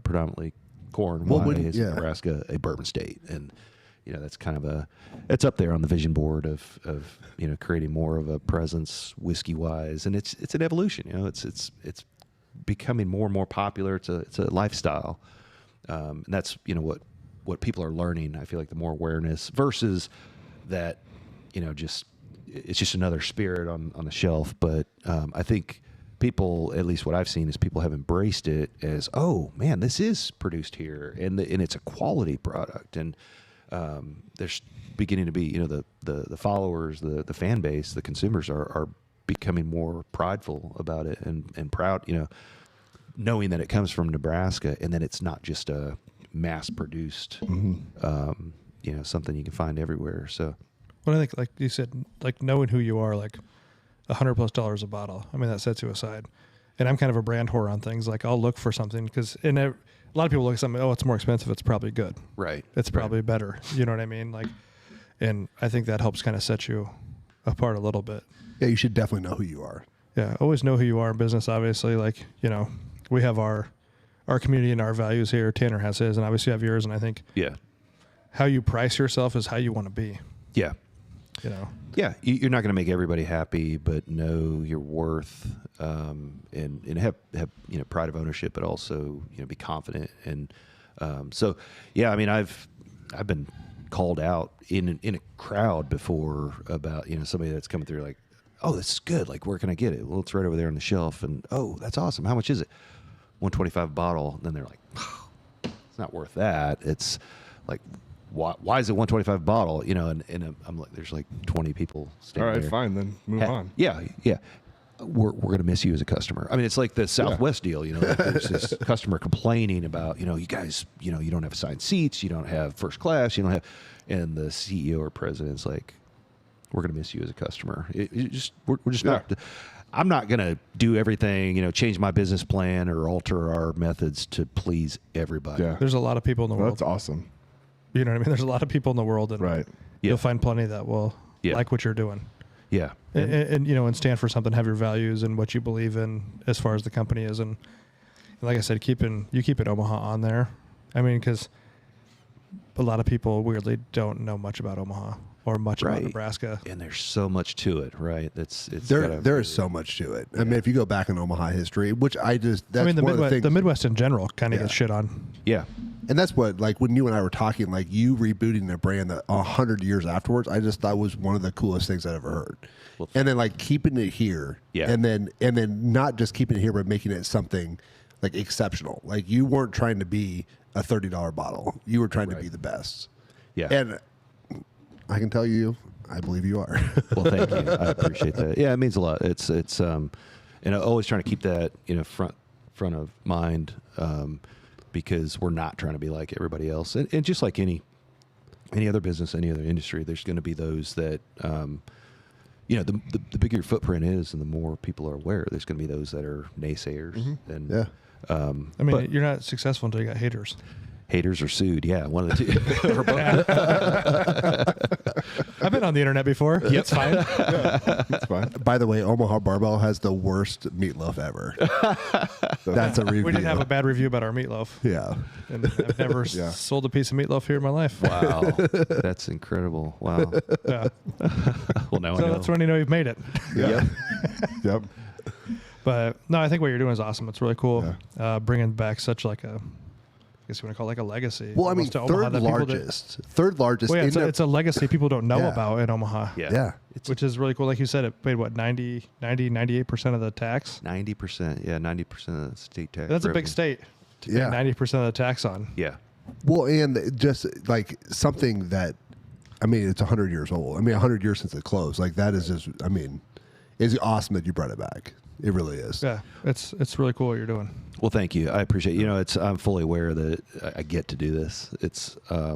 predominantly corn. Well, Why when- is yeah. Nebraska a bourbon state? And that's kind of it's up there on the vision board of creating more of a presence whiskey wise, and it's an evolution. It's becoming more and more popular. It's a lifestyle, and that's what people are learning. I feel like the more awareness versus that, it's just another spirit on the shelf. But I think people, at least what I've seen, is people have embraced it as, oh man, this is produced here, and it's a quality product, and there's beginning to be, the followers, the fan base, the consumers are becoming more prideful about it and proud, knowing that it comes from Nebraska and that it's not just a mass produced, something you can find everywhere. So, well, I think, like you said, like knowing who you are, like $100+ a bottle. I mean, that sets you aside. And I'm kind of a brand whore on things. Like I'll look for something because a lot of people look at something, oh, it's more expensive. It's probably good. Right. It's probably better. You know what I mean? Like, and I think that helps kind of set you apart a little bit. Yeah, you should definitely know who you are. Yeah, always know who you are in business, obviously. Like, we have our community and our values here. Tanner has his, and obviously you have yours. And I think how you price yourself is how you want to be. Yeah. Yeah, you're not going to make everybody happy, but know your worth, and have pride of ownership, but also be confident. And so, yeah, I mean, I've been called out in a crowd before about somebody that's coming through like, oh, this is good. Like, where can I get it? Well, it's right over there on the shelf. And oh, that's awesome. How much is it? $125 a bottle. And then they're like, oh, it's not worth that. It's like, why is it $125 a bottle? And I'm like, there's like 20 people standing All right, there. fine, then move on. Yeah. We're going to miss you as a customer. I mean, it's like the Southwest deal, like there's this customer complaining about, you guys, you don't have assigned seats, you don't have first class, you don't have, and the CEO or president's like, we're going to miss you as a customer. We're just not. I'm not going to do everything, change my business plan or alter our methods to please everybody. Yeah. There's a lot of people in the world. That's awesome. You know what I mean? There's a lot of people in the world, and Right. you'll find plenty that will like what you're doing. Yeah. And stand for something, have your values and what you believe in as far as the company is. And like I said, you keep it Omaha on there. I mean, because a lot of people weirdly don't know much about Omaha or much about Nebraska. And there's so much to it, right? There is so much to it. I mean, if you go back in Omaha history, which that's the one of the things. The Midwest in general kind of gets shit on. Yeah. And that's what, like, when you and I were talking, like, you rebooting a brand that 100 years afterwards, I just thought was one of the coolest things I'd ever heard. Well, and then, like, keeping it here. Yeah. And then not just keeping it here, but making it something, like, exceptional. Like, you weren't trying to be a $30 bottle. You were trying to be the best. Yeah. And I can tell you, I believe you are. Well, thank you. I appreciate that. Yeah, it means a lot. It's and always trying to keep that, front of mind, because we're not trying to be like everybody else. And just like any other business, any other industry, there's going to be those that, the bigger your footprint is and the more people are aware, there's going to be those that are naysayers. Mm-hmm. And I mean, you're not successful until you got haters. Haters or sued, yeah, one of the two. I've been on the internet before. Yep. It's fine. It's fine. By the way, Omaha Barbell has the worst meatloaf ever. That's a review. We did have a bad review about our meatloaf. Yeah. And I've never sold a piece of meatloaf here in my life. Wow. That's incredible. Wow. Yeah. Well, now I So know. that's when you know you've made it. Yeah. Yep. But no, I think what you're doing is awesome. It's really cool. Bringing back such like a, I guess you want to call it like a legacy. Well, I mean, almost to Omaha that people third largest. Well, yeah, it's a legacy people don't know about in Omaha. Yeah. Which is really cool. Like you said, it paid what, 98% of the tax? 90%. Yeah, 90% of the state tax. That's a revenue. big state to pay Yeah. 90% of the tax on. Yeah. Well, and just like something that, I mean, it's 100 years old. I mean, 100 years since it closed. Like that is just, I mean, it's awesome that you brought it back. It really is. Yeah, it's really cool what you're doing. Well, thank you. I appreciate it. I'm fully aware that I get to do this. It's I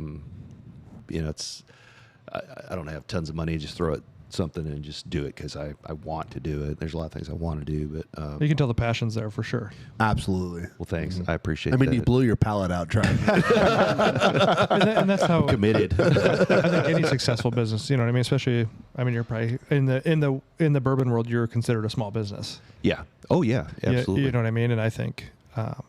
don't have tons of money. Just throw at something and just do it because I want to do it. There's a lot of things I want to do, but You can tell the passion's there for sure. Absolutely. well, thanks. I appreciate. I mean, that. you blew your palate out trying. and that's how committed. I think any successful business, you know what I mean? Especially, I mean, you're probably in the bourbon world, you're considered a small business. Yeah. Oh, yeah. Absolutely. You know what I mean? And I think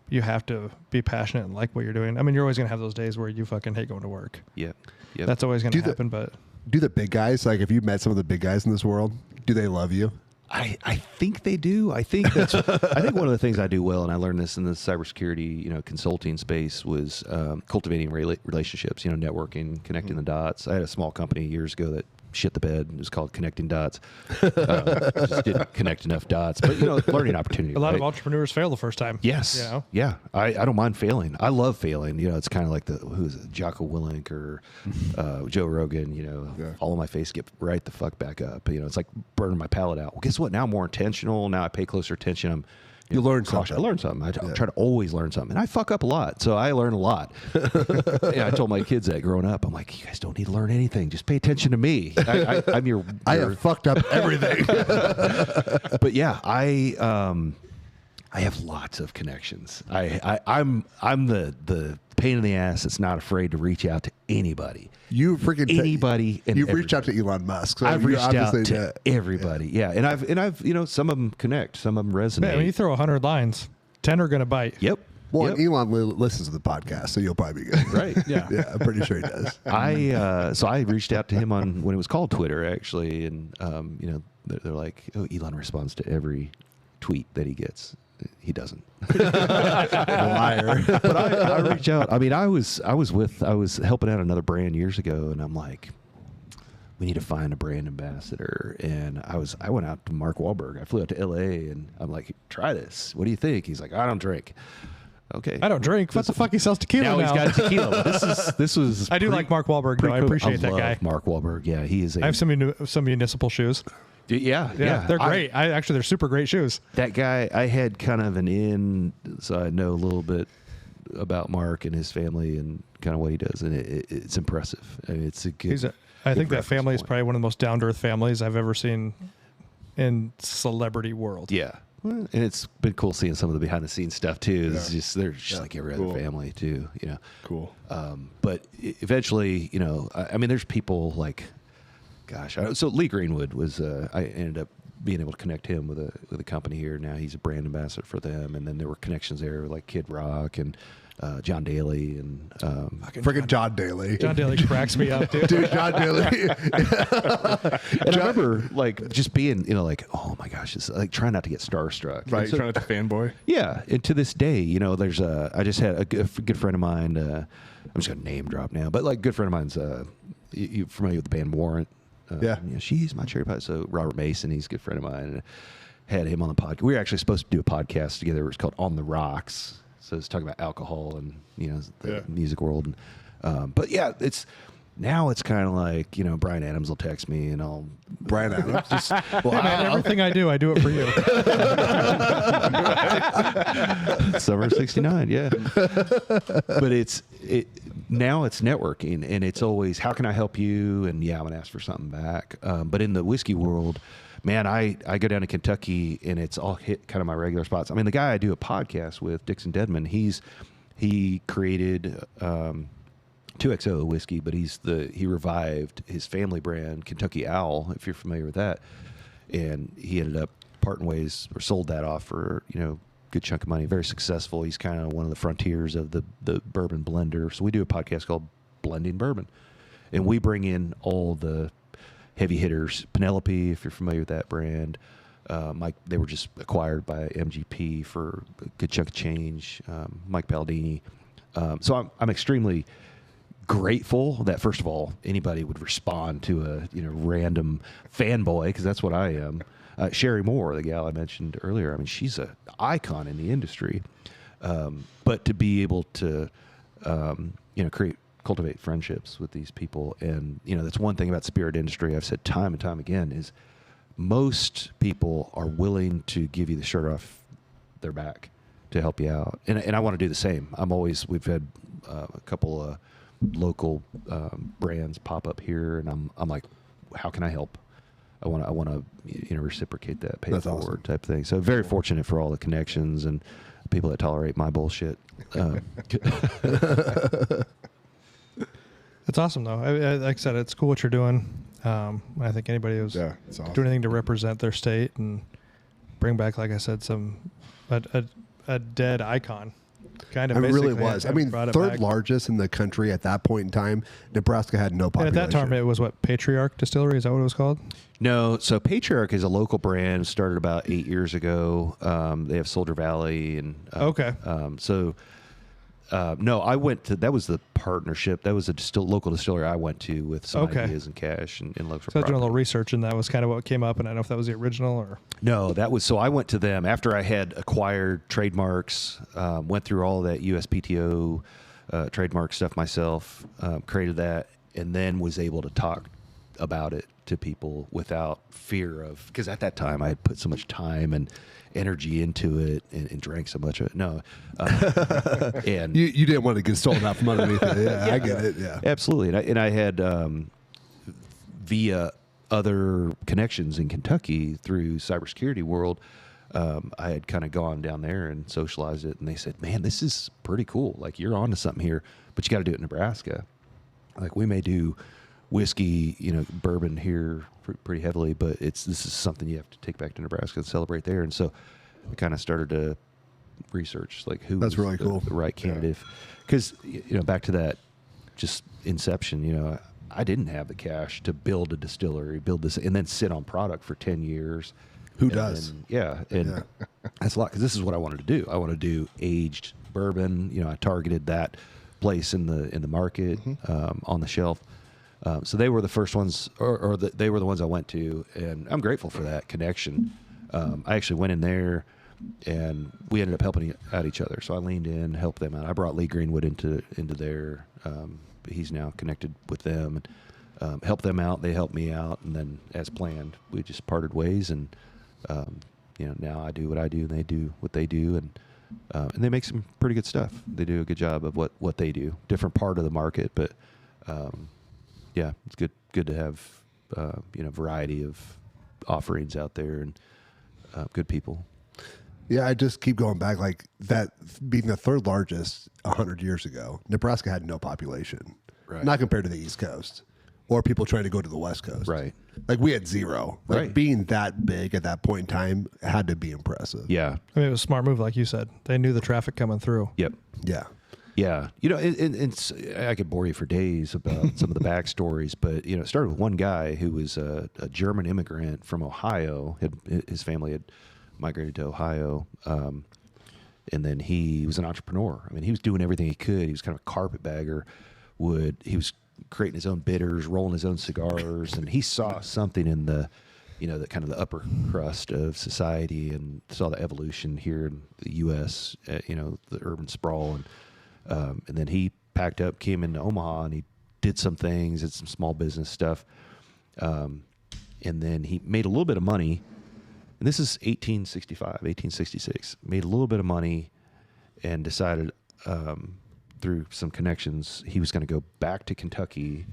you have to be passionate and like what you're doing. I mean, you're always going to have those days where you fucking hate going to work. Yeah. Yep. That's always going to happen, but Do the big guys, like if you met some of the big guys in this world, do they love you? I think they do. I think that's. I think one of the things I do well, and I learned this in the cybersecurity, consulting space, was cultivating relationships. Networking, connecting the dots. I had a small company years ago that shit the bed. It was called Connecting Dots. Just didn't connect enough dots. But, learning opportunity. A lot of right? entrepreneurs fail the first time. Yes. You know? Yeah. I don't mind failing. I love failing. It's kind of like who is it? Jocko Willink or Joe Rogan, fall on my face, get right the fuck back up. It's like burning my palate out. Well, guess what? Now I'm more intentional. Now I pay closer attention. You learn cautious. something. I learn something. I try to always learn something. And I fuck up a lot. So I learn a lot. I told my kids that growing up. I'm like, you guys don't need to learn anything. Just pay attention to me. I'm your... I have fucked up everything. But yeah, I have lots of connections. I'm the pain in the ass that's not afraid to reach out to anybody. You freaking anybody. And you've reached out to Elon Musk. So I've reached out to to everybody. Yeah, and I've some of them connect, some of them resonate. Yeah, when you throw 100 lines, 10 are going to bite. Yep. Well, Yep. and Elon listens to the podcast, so you'll probably be good. Right. Yeah. Yeah, I'm pretty sure he does. So I reached out to him on when it was called Twitter, actually, and they're like, oh, Elon responds to every tweet that he gets. He doesn't. Liar. But I reach out. I mean, I was helping out another brand years ago, and I'm like, we need to find a brand ambassador. And I went out to Mark Wahlberg. I flew out to L.A. and I'm like, try this. What do you think? He's like, I don't drink. Okay. I don't drink. What the fuck? He sells tequila now. Now he's got tequila. This was. I do like Mark Wahlberg, though. I appreciate that guy. Mark Wahlberg. Yeah, he is. I have some municipal shoes. Yeah. They're great. They're super great shoes. That guy, I had kind of an in, so I know a little bit about Mark and his family and kind of what he does, and it's impressive. I mean, it's a good. I think that family is point. probably one of the most down to earth families I've ever seen in celebrity world. Yeah. Well, and it's been cool seeing some of the behind the scenes stuff too. It's just they're just like every Cool. other family too. Cool. But eventually, I mean, there's people like, gosh. So Lee Greenwood was. I ended up being able to connect him with a company here. Now he's a brand ambassador for them, and then there were connections there like Kid Rock and John Daly and Freaking John Daly. John Daly cracks me up, dude. Dude, John Daly. And I remember like just being, like, oh my gosh, it's like trying not to get starstruck. Right, And so- trying not to fanboy. Yeah, and to this day, there's I just had a good friend of mine. I'm just gonna name drop now, but like a good friend of mine's. You familiar with the band Warrant? Yeah. She's my cherry pie. So Robert Mason, he's a good friend of mine, and had him on the podcast. We were actually supposed to do a podcast together. It was called On the Rocks. So it's talking about alcohol and the music world. And, but yeah, it's kind of like Brian Adams will text me and I'll Brian Adams. just Hey, man, everything I do it for you. Summer of '69, yeah. But now it's networking, and it's always how can I help you, and I'm gonna ask for something back. But in the whiskey world, man, I go down to Kentucky, and it's all hit kind of my regular spots. I mean, the guy I do a podcast with, Dixon Dedman, he created 2XO whiskey, but he revived his family brand Kentucky Owl, if you're familiar with that, and he ended up parting ways or sold that off for good chunk of money. Very successful. He's kind of one of the frontiers of the bourbon blender. So we do a podcast called Blending Bourbon, and we bring in all the heavy hitters. Penelope, if you're familiar with that brand. Mike, they were just acquired by MGP for a good chunk of change. Mike Baldini. So I'm extremely grateful that first of all anybody would respond to a random fanboy, because that's what I am. Sherry Moore, the gal I mentioned earlier, I mean, she's an icon in the industry. But to be able to, cultivate friendships with these people, and that's one thing about the spirit industry. I've said time and time again is most people are willing to give you the shirt off their back to help you out, and I want to do the same. We've had a couple of local brands pop up here, and I'm like, how can I help? I want to reciprocate that, pay it That's forward awesome. type thing. So very fortunate for all the connections and people that tolerate my bullshit. It's awesome, though. Like I said, it's cool what you're doing. I think anybody who's It's awesome. doing anything to represent their state and bring back, like I said, a dead icon. Kind of. It really basically was. I mean, brought it third back. largest in the country at that point in time. Nebraska had no And population. at that time, it was what, Patriarch Distillery? Is that what it was called? No, so Patriarch is a local brand. Started about 8 years ago. They have Soldier Valley and Okay. No, I went to, that was the partnership. That was a local distillery I went to with some Okay. ideas and cash and looks for So I was doing a little property. research, and that was kind of what came up, and I don't know if that was the original or. No, that was, so I went to them after I had acquired trademarks, went through all of that USPTO trademark stuff myself, created that, and then was able to talk about it to people without fear of, because at that time I had put so much time and energy into it and drank so much of it. No. And You didn't want to get stolen out from underneath it. Yeah, I get it. Yeah. absolutely. And I had, via other connections in Kentucky through cybersecurity world, I had kind of gone down there and socialized it, and they said, "Man, this is pretty cool. Like, you're onto something here, but you got to do it in Nebraska. Like, we may do whiskey, bourbon here pretty heavily, but this is something you have to take back to Nebraska and celebrate there." And so I kind of started to research like who That's was really cool. the right candidate, because back to that just inception. I didn't have the cash to build a distillery, build this, and then sit on product for 10 years. Who And does? then, that's a lot, because this is what I wanted to do. I want to do aged bourbon. I targeted that place in the market, on the shelf. So they were the first ones, they were the ones I went to, and I'm grateful for that connection. I actually went in there, and we ended up helping out each other. So I leaned in, helped them out. I brought Lee Greenwood into there. He's now connected with them, and helped them out. They helped me out, and then as planned, we just parted ways. And now I do what I do, and they do what they do, and they make some pretty good stuff. They do a good job of what they do. Different part of the market, but yeah, it's good to have variety of offerings out there, and good people. Yeah, I just keep going back. Like that being the third largest 100 years ago, Nebraska had no population, Right. not compared to the East Coast or people trying to go to the West Coast. Right. Like we had zero. Like Right. being that big at that point in time had to be impressive. Yeah. I mean, it was a smart move, like you said. They knew the traffic coming through. Yep. Yeah. Yeah, I could bore you for days about some of the backstories, but it started with one guy who was a German immigrant from Ohio. His family had migrated to Ohio, and then he was an entrepreneur. I mean, he was doing everything he could. He was kind of a carpetbagger. He was creating his own bitters, rolling his own cigars, and he saw something in the kind of the upper crust of society, and saw the evolution here in the U.S. The urban sprawl, and then he packed up, came into Omaha, and he did some things, did some small business stuff, and then he made a little bit of money. And this is 1866. Made a little bit of money, and decided through some connections he was going to go back to Kentucky.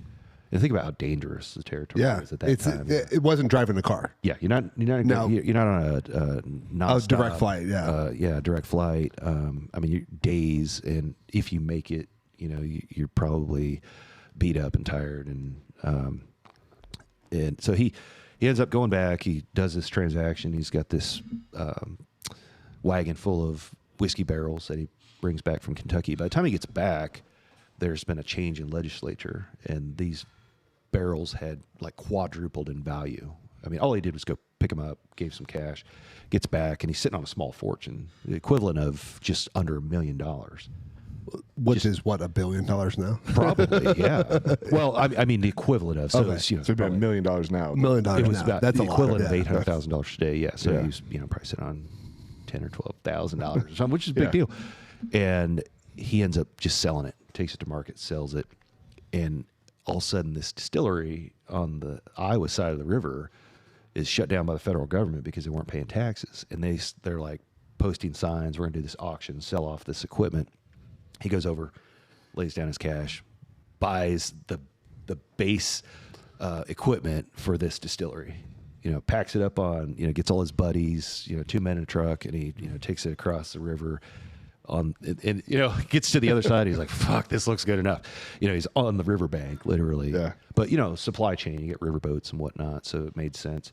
And think about how dangerous the territory was at that time. It wasn't driving a car. Yeah, you're not No. you're not on a nonstop, direct flight, yeah. direct flight. I mean, days, and if you make it, you're probably beat up and tired, and so he ends up going back. He does this transaction. He's got this wagon full of whiskey barrels that he brings back from Kentucky. By the time he gets back, there's been a change in legislature, and these barrels had like quadrupled in value. I mean, all he did was go pick them up, gave some cash, gets back, and he's sitting on a small fortune, the equivalent of just under $1 million. Which is what, $1 billion now? Probably, yeah. Well, I mean, the equivalent of, so Okay. it's, So it'd be $1 million now. $1 million it was now. about That's the a lot. equivalent Yeah. of $800,000 today. Yeah. So Yeah. he was, probably sitting on $10,000 or $12,000 or something, which is a big Yeah. deal. And he ends up just selling it, takes it to market, sells it, and all of a sudden, this distillery on the Iowa side of the river is shut down by the federal government because they weren't paying taxes, and they're like posting signs, "We're going to do this auction, sell off this equipment." He goes over, lays down his cash, buys the base equipment for this distillery. Packs it up on, gets all his buddies, 2 men in a truck, and he, takes it across the river. Gets to the other side. He's like, "Fuck, this looks good enough." He's on the riverbank, literally. Yeah. But supply chain, you get riverboats and whatnot, so it made sense.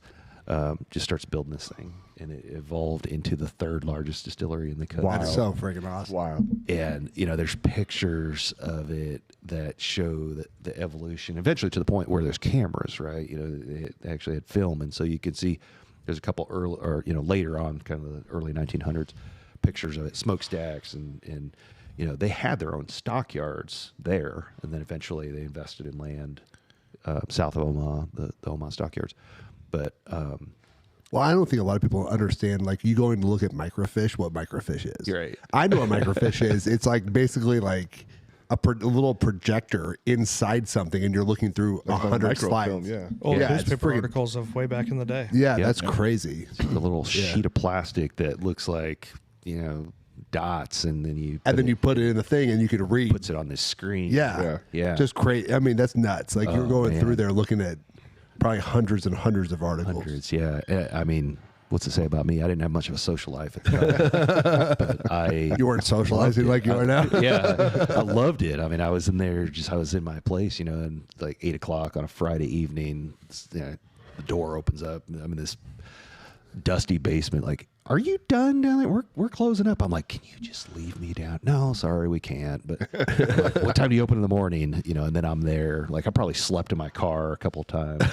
Just starts building this thing, and it evolved into the third largest distillery in the country. Wow. That's so freaking awesome. Wow. And there's pictures of it that show the evolution, eventually to the point where there's cameras, right? They actually had film, and so you can see there's a couple later on, kind of the early 1900s, pictures of it, smokestacks, and they had their own stockyards there, and then eventually they invested in land south of Omaha, the Omaha stockyards. But well, I don't think a lot of people understand. Like, you going to look at microfish, what microfish is. You're right. I know what microfish is. It's like basically like a little projector inside something, and you're looking through 100 slides. Yeah. Old Yeah, it's newspaper friggin- articles of way back in the day. Yeah, Yeah. that's crazy. a little sheet of plastic that looks like dots, and then you And then you put it in the thing, and you can read. puts it on this screen. Yeah. Yeah. Just crazy. I mean, that's nuts. Like, you're going man. through there looking at probably hundreds and hundreds of articles. Hundreds, yeah. I mean, what's to say about me? I didn't have much of a social life at the time. But You weren't socializing like you are now. yeah, I loved it. I mean, I was in there, I was in my place, and like 8 o'clock on a Friday evening, the door opens up. I'm in this dusty basement. Like, are you done down there? We're closing up. I'm like, can you just leave me down? No, sorry, we can't. But like, what time do you open in the morning? And then I'm there. Like, I probably slept in my car a couple of times.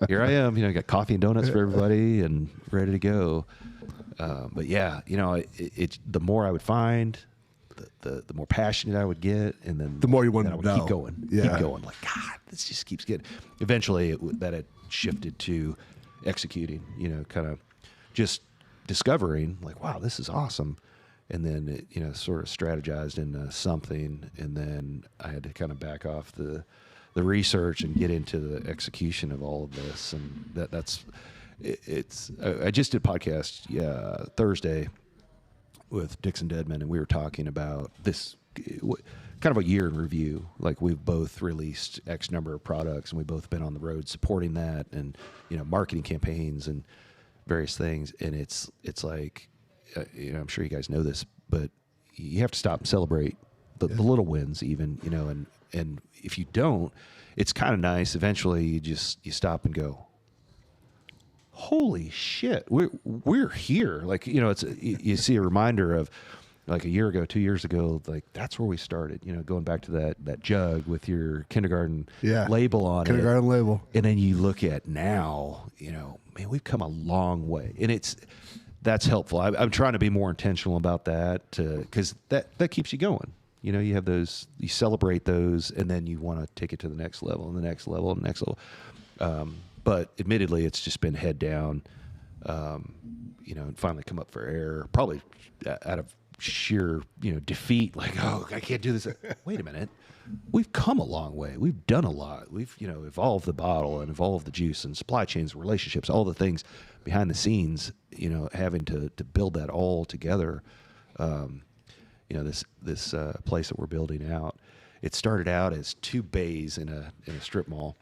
Here I am. Got coffee and donuts for everybody and ready to go. But yeah, the more I would find, the more passionate I would get, and then The more you then wanted I would to keep know. going, Yeah. keep going. Like, God, this just keeps getting. Eventually, that had shifted to executing. Kind of just discovering, like, wow, this is awesome. And then it, sort of strategized into something, and then I had to kind of back off the research and get into the execution of all of this, and it's. I just did a podcast Thursday with Dixon Deadman, and we were talking about this kind of a year in review. Like, we've both released X number of products, and we've both been on the road supporting that, and marketing campaigns and various things. And it's like, I'm sure you guys know this, but you have to stop and celebrate the little wins, even, and if you don't, it's kind of nice. Eventually, you stop and go, holy shit, we're here. Like, it's you see a reminder of, like, a year ago, 2 years ago, like, that's where we started. Going back to that jug with your kindergarten label on Kindergarten label. and then you look at now, man, we've come a long way, and that's helpful. I'm trying to be more intentional about that, because that keeps you going. You have those, you celebrate those, and then you want to take it to the next level and the next level and the next level. But admittedly, it's just been head down, and finally come up for air, probably out of sheer, defeat. Like, oh, I can't do this. Wait a minute. We've come a long way. We've done a lot. We've, evolved the bottle and evolved the juice and supply chains, relationships, all the things behind the scenes, having to build that all together. This place that we're building out, it started out as 2 bays in a strip mall,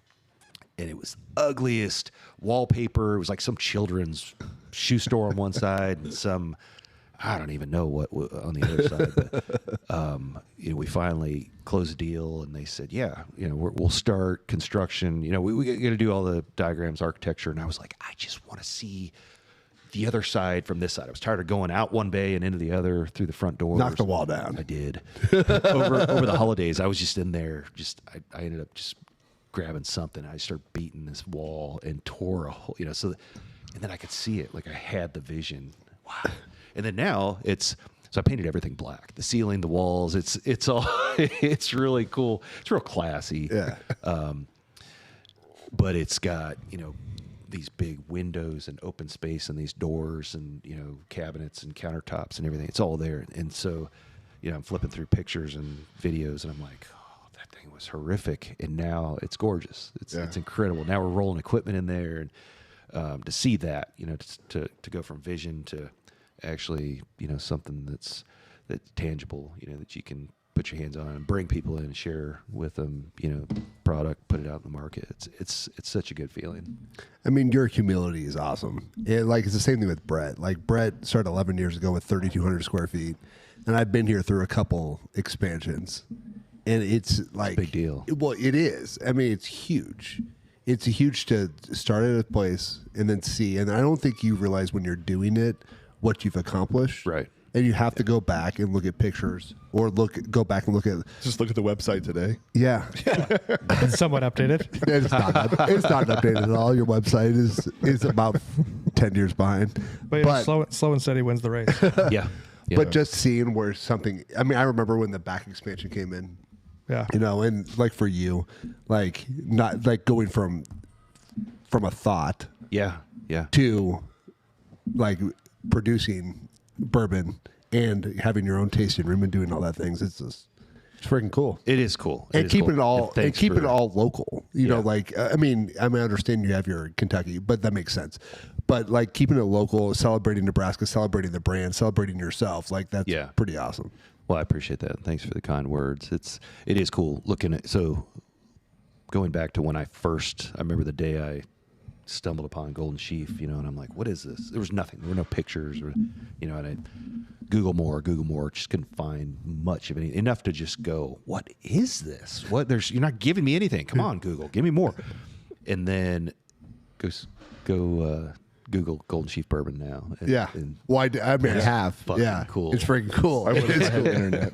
and it was ugliest wallpaper. It was like some children's shoe store on one side and some, I don't even know what on the other side. But we finally closed the deal, and they said, yeah, we'll start construction. We got to do all the diagrams, architecture, and I was like, I just want to see the other side from this side. I was tired of going out one bay and into the other through the front doors. Knock the wall down. I did. over the holidays, I was just in there. I ended up just grabbing something. I started beating this wall and tore a hole. And then I could see it. Like, I had the vision. Wow. And then now so I painted everything black. The ceiling, the walls. It's all. It's really cool. It's real classy. Yeah. But it's got these big windows and open space and these doors and cabinets and countertops and everything. It's all there. And so I'm flipping through pictures and videos, and I'm like, oh, that thing was horrific, and now it's gorgeous. It's incredible. Now we're rolling equipment in there, and to see that, to go from vision to actually something that's tangible, that you can put your hands on and bring people in and share with them, product, put it out in the market. It's such a good feeling. I mean, your humility is awesome. It's the same thing with Brett. Like, Brett started 11 years ago with 3,200 square feet, and I've been here through a couple expansions, and it's like a big deal. Well, it is. I mean, it's huge. It's huge to start at a place and then see. And I don't think you realize when you're doing it what you've accomplished. Right. And you have to go back and look at pictures, or go back and look at. Just look at the website today. Yeah. It's somewhat updated. It's not updated at all. Your website is about 10 years behind. But slow and steady wins the race. Yeah. But just seeing where something, I mean, I remember when the back expansion came in, Yeah. you know, and like for you, like not like going from a thought Yeah. to like producing bourbon and having your own tasting room and doing all that things. It's freaking cool. It is cool. And keeping it all And and keeping it for- all local. You know, Yeah. like I mean, I understand you have your Kentucky, but that makes sense. But like keeping it local, celebrating Nebraska, celebrating the brand, celebrating yourself, like that's Yeah. pretty awesome. Well, I appreciate that. Thanks for the kind words. It is cool looking at, so going back to when I remember the day I stumbled upon Golden Sheaf, you know, and I'm like, what is this? There was nothing. There were no pictures or, you know, and I Google more, just couldn't find much of anything, enough to just go, what is this? You're not giving me anything. Come on, Google, give me more. And then go Google Golden Sheaf Bourbon now. Yeah. Well, I mean, I have. fucking Yeah. cool. It's freaking cool. I would if I had internet.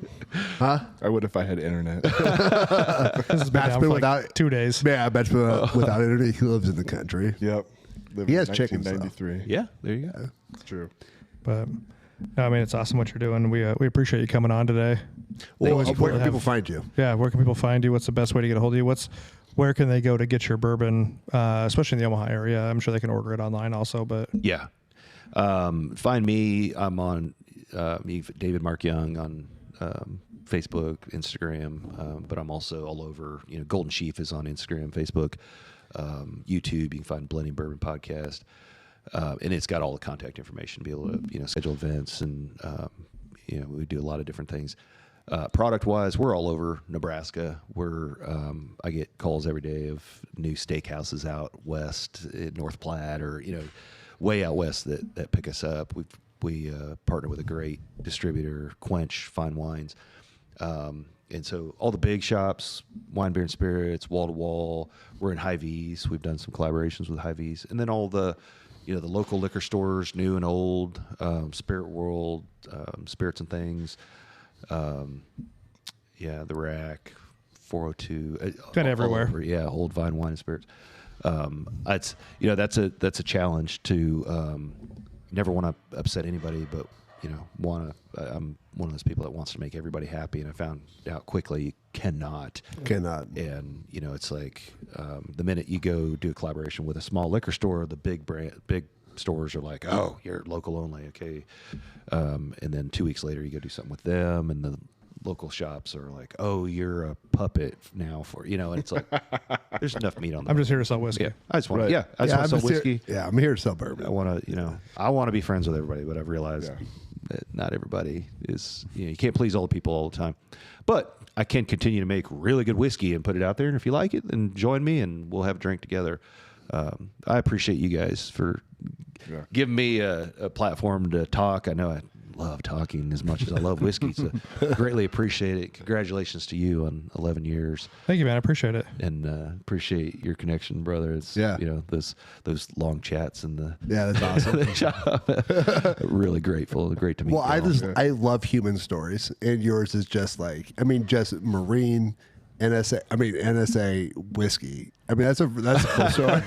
Huh? I would if I had internet. This has been Matt's down been for without- like 2 days. Yeah, I bet without internet, he lives in the country. Yep. Lived He in has chickens, though. 1993. Yeah, there you go. It's true. But no, I mean, it's awesome what you're doing. We appreciate you coming on today. Well, Always cool where to can people have- find you? Yeah, where can people find you? What's the best way to get a hold of you? Where can they go to get your bourbon, especially in the Omaha area? I'm sure they can order it online also, but Yeah. Find me. I'm on David Mark Young on Facebook, Instagram, but I'm also all over. You know, Golden Sheaf is on Instagram, Facebook, YouTube. You can find Blending Bourbon Podcast, and it's got all the contact information to be able to schedule events, and we do a lot of different things. Product wise, we're all over Nebraska. I get calls every day of new steakhouses out west in North Platte, or way out west that pick us up. We partner with a great distributor, Quench Fine Wines, and so all the big shops, Wine, Beer, and Spirits, Wall to Wall. We're in Hy-Vees. We've done some collaborations with Hy-Vees, and then all the the local liquor stores, new and old, Spirit World, Spirits and Things. The Rack, 402, Kinda everywhere. over. Yeah, old Vine Wine and Spirits. It's that's a challenge to never want to upset anybody, but I'm one of those people that wants to make everybody happy, and I found out quickly you cannot. And it's like the minute you go do a collaboration with a small liquor store, the big stores are like, oh, you're local only, okay. And then 2 weeks later, you go do something with them, and the local shops are like, oh, you're a puppet now for and it's like there's enough meat on the I'm just here to sell whiskey. yeah. I just want Right. to I just want to sell whiskey. I'm here to sell bourbon. I want to I want to be friends with everybody, but I've realized that not everybody is you can't please all the people all the time. But I can continue to make really good whiskey and put it out there, and if you like it, then join me and we'll have a drink together. I appreciate you guys for giving me a platform to talk. I know I love talking as much as I love whiskey, so greatly appreciate it. Congratulations to you on 11 years, Thank you, man. I appreciate it. and appreciate your connection, brother. It's those long chats and the Yeah, that's awesome. the shop. Really grateful, great to meet Well, you. I love human stories, and yours is just like just Marine, NSA whiskey. I mean, that's a cool story.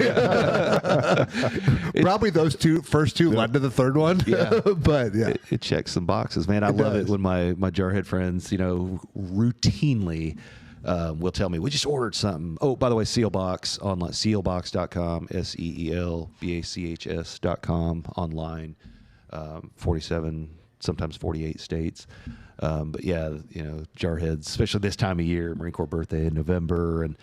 Probably those first two led to the third one. Yeah. But yeah, It checks some boxes, man. I love it when my jarhead friends, routinely will tell me, we just ordered something. Oh, by the way, Sealbox online, sealbox.com, SEELBACHS.com online, 47, sometimes 48 states. But yeah, jarheads, especially this time of year, Marine Corps birthday in November, and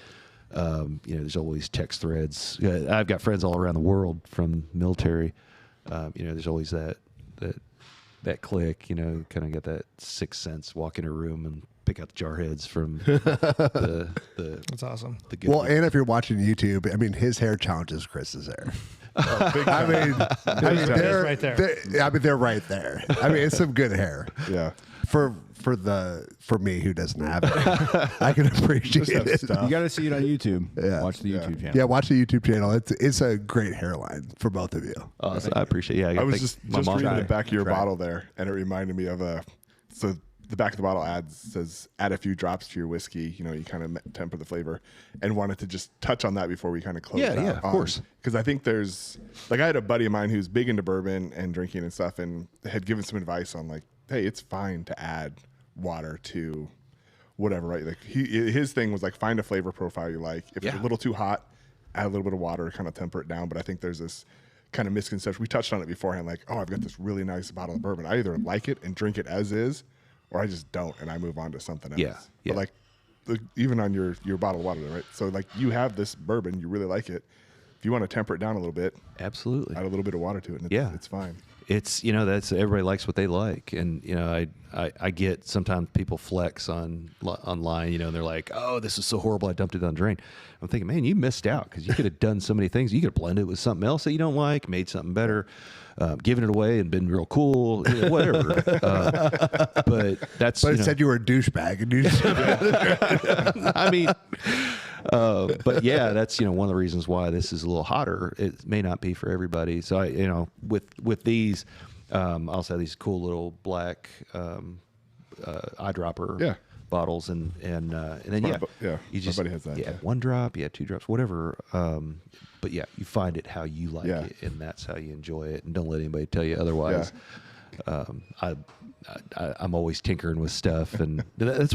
there's always text threads. I've got friends all around the world from military. There's always that click. Kind of get that sixth sense. Walk in a room and pick out the jarheads from the That's awesome. the good. well, and if you're watching YouTube, I mean, his hair challenges Chris's hair. they're right there. they're right there. I mean, it's some good hair. Yeah. For me who doesn't have it, I can appreciate have it. stuff. You got to see it on YouTube. Yeah. Watch the Yeah. YouTube channel. Yeah, watch the YouTube channel. It's a great hairline for both of you. Awesome. I appreciate. Yeah, I was just my reading mom. the back of your Try it. bottle there, and it reminded me of so the back of the bottle says add a few drops to your whiskey. You kind of temper the flavor, and wanted to just touch on that before we kind of close. Yeah, it out. yeah, of course. Because I think there's I had a buddy of mine who's big into bourbon and drinking and stuff, and had given some advice on hey, it's fine to add water to whatever, right? Like his thing was like, find a flavor profile you like. If it's a little too hot, add a little bit of water, kind of temper it down. But I think there's this kind of misconception. We touched on it beforehand, like, oh, I've got this really nice bottle of bourbon. I either like it and drink it as is, or I just don't and I move on to something else. Yeah. But like even on your bottle of water, right? So like you have this bourbon, you really like it. If you want to temper it down a little bit, absolutely, add a little bit of water to it, and it's fine. It's, that's everybody likes what they like, and I get sometimes people flex online, and they're like, oh, this is so horrible, I dumped it down the drain. I'm thinking, man, you missed out because you could have done so many things. You could have blended it with something else that you don't like, made something better, given it away and been real cool, whatever. But that's but it said you were a douchebag, and you I mean. But yeah, that's one of the reasons why this is a little hotter. It may not be for everybody. So I, with these, I also have these cool little black eyedropper bottles, and then you just, my buddy has that. Yeah, 1 drop, 2 drops, whatever. But yeah, you find it how you like it, and that's how you enjoy it. And don't let anybody tell you otherwise. I'm always tinkering with stuff, and that's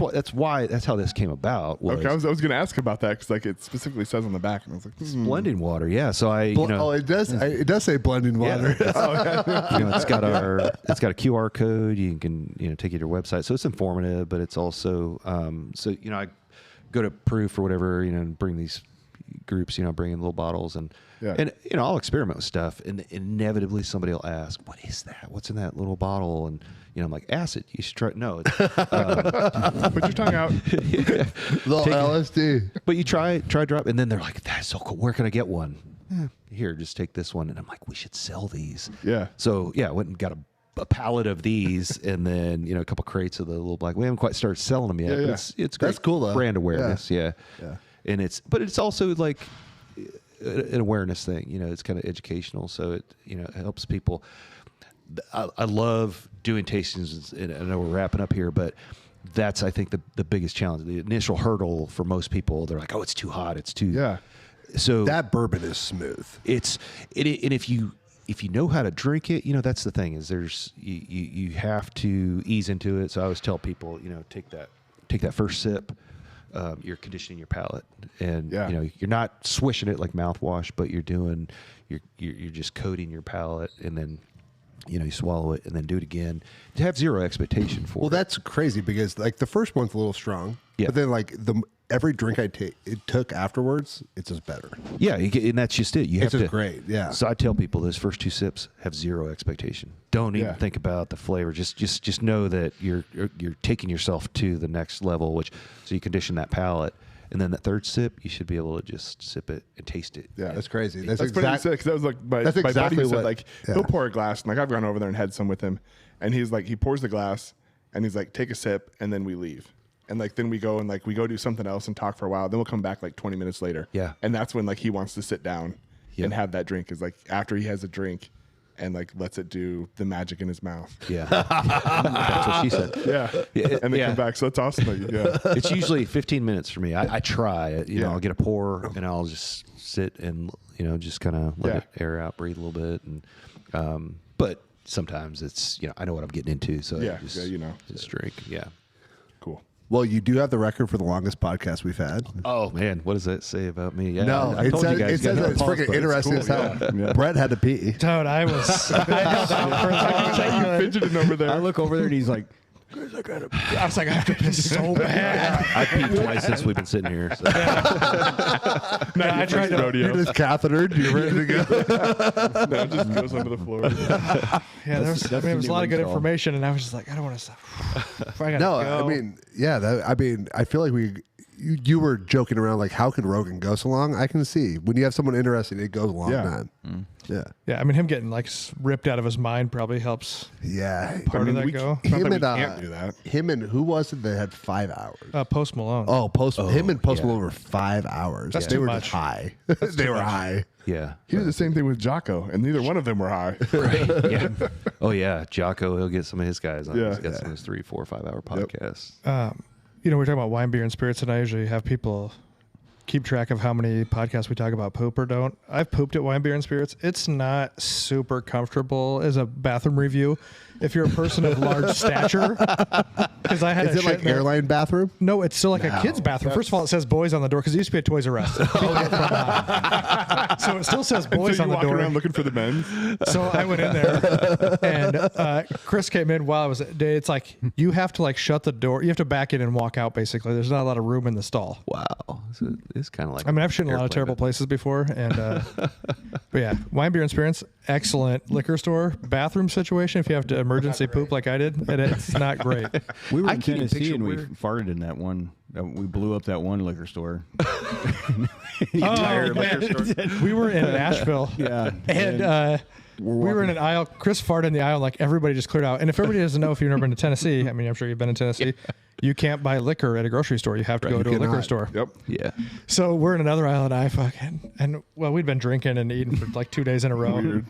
how this came about. Okay, I was going to ask about that because like it specifically says on the back, and I was like, blending water. Yeah, so I it does say blending water. Yeah, it's got a QR code. You can take you to your website, so it's informative, but it's also I go to Proof or whatever, and bring these groups, bring in little bottles, and I'll experiment with stuff, and inevitably somebody will ask, what is that? What's in that little bottle? And I'm like, acid. You should try it. No, it's, put your tongue out. Little LSD. But you try drop, and then they're like, that's so cool. Where can I get one? Here, just take this one. And I'm like, we should sell these. Yeah. So I went and got a pallet of these, and then a couple crates of the little black. We haven't quite started selling them yet. Yeah, but it's great. That's cool though. Brand awareness. Yeah. And but it's also like an awareness thing. It's kind of educational, so it it helps people. I love doing tastings, and I know we're wrapping up here, but that's, I think, the biggest challenge. The initial hurdle for most people, they're like, oh, it's too hot, it's too so that bourbon is smooth. And if you know how to drink it, that's the thing, is there's you have to ease into it. So I always tell people, take that first sip. You're conditioning your palate, and you're not swishing it like mouthwash, but you're just coating your palate, and then you swallow it and then do it again. To have zero expectation for it. Well, that's crazy because like the first one's a little strong, but then like every drink I took afterwards, it's just better. Yeah, and that's just it. It's just great. Yeah. So I tell people those first 2 sips, have zero expectation. Don't even think about the flavor. Just know that you're taking yourself to the next level, so you condition that palate. And then that third sip, you should be able to just sip it and taste it. Yeah, that's crazy. That's funny you said, because that was like my buddy who said, like, he'll pour a glass, and like I've gone over there and had some with him, and he's like, he pours the glass, and he's like, take a sip, and then we leave. And like then we go do something else and talk for a while. Then we'll come back like 20 minutes later. Yeah. And that's when like he wants to sit down and have that drink. Is like after he has a drink and like lets it do the magic in his mouth. Yeah. That's what she said. Yeah. And then come back. So that's awesome. Yeah. It's usually 15 minutes for me. I try it. I'll get a pour and I'll just sit and just kind of let it air out, breathe a little bit, and but sometimes it's I know what I'm getting into, so just drink. Yeah. Cool. Well, you do have the record for the longest podcast we've had. Oh man, what does that say about me? Yeah, no, I told you guys. It says that it's freaking interesting as hell. Yeah. Brett had to pee. Dude, I was. I held out for a second. You fidgeting over there. I look over there and he's like, I was like, I have to piss so bad. I peed twice since we've been sitting here. So. I tried to rodeo. You're just cathetered. You're ready to go. No, it just goes under the floor. Yeah, there was a lot of good information, and I was just like, I don't want to stop. I mean, I feel like you were joking around like, how can Rogan go so long? I can see when you have someone interesting, it goes a long time. Yeah. I mean, him getting like ripped out of his mind probably helps. Yeah, part of that go. Him and can't do that. Him and who was it that had 5 hours? Post Malone. Him and Post Malone were 5 hours. That's they too were much. just high. They were high. Yeah. He did the same thing with Jocko, and neither one of them were high. Right. Yeah. Oh yeah, Jocko. He'll get some of his guys on. Yeah. He's got some of his 3, 4, 5 hour podcasts. We're talking about wine, beer, and spirits, and I usually have people keep track of how many podcasts we talk about poop or don't. I've pooped at Wine, Beer, and Spirits. It's not super comfortable as a bathroom review. If you're a person of large stature, because I had Is it like airline bathroom? No, it's still like a kid's bathroom. First of all, it says boys on the door because it used to be a Toys R Us. So it still says boys So on you the walk door. around looking for the men's. So I went in there, and Chris came in while I was. It's like you have to like shut the door. You have to back in and walk out. Basically, there's not a lot of room in the stall. Wow, so it's kind of like. I mean, I've shit in a lot of terrible places before, and but yeah, Wine, Beer, and Spirits, excellent liquor store bathroom situation. If you have to emergency poop like I did, and it's not great. We were I in can't even Tennessee picture and we where- farted in that one. We blew up that one liquor store. Oh, man. We were in Nashville. Yeah. And we were in an aisle. Chris farted in the aisle, like everybody just cleared out. And if everybody doesn't know, if you've never been to Tennessee, I mean, I'm sure you've been in Tennessee, you can't buy liquor at a grocery store. You have to go to a liquor cannot. store. Yep. Yeah. So we're in another aisle, and well, we'd been drinking and eating for like 2 days in a row. Weird.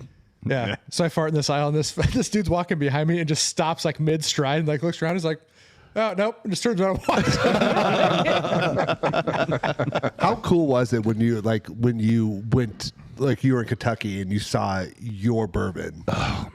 Yeah. So I fart in this aisle, and this dude's walking behind me and just stops like mid stride and like looks around. He's like, "Oh nope," and just turns around and walks. How cool was it when you went, like you were in Kentucky and you saw your bourbon,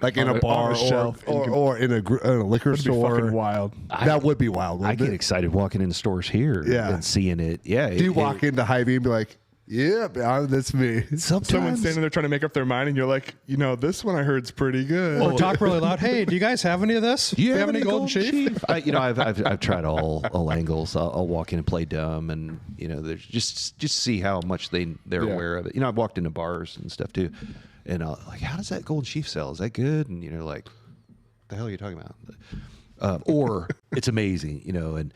like in a bar on a shelf or in a liquor It'd be store? fucking wild. That would be wild. I Wouldn't get it? excited walking into stores here Yeah. and seeing it. Yeah. Do you walk into Hy-Vee and be like, "Yeah, that's me"? Sometimes Someone's standing there trying to make up their mind, and you're like, this one I heard's pretty good. Or talk really loud. Hey, do you guys have any of this? Do you have any Golden Sheaf? I've tried all angles. I'll walk in and play dumb, and there's just see how much they're aware of it. I've walked into bars and stuff too, and like, how does that Golden Sheaf sell? Is that good? And like, what the hell are you talking about? Or it's amazing, and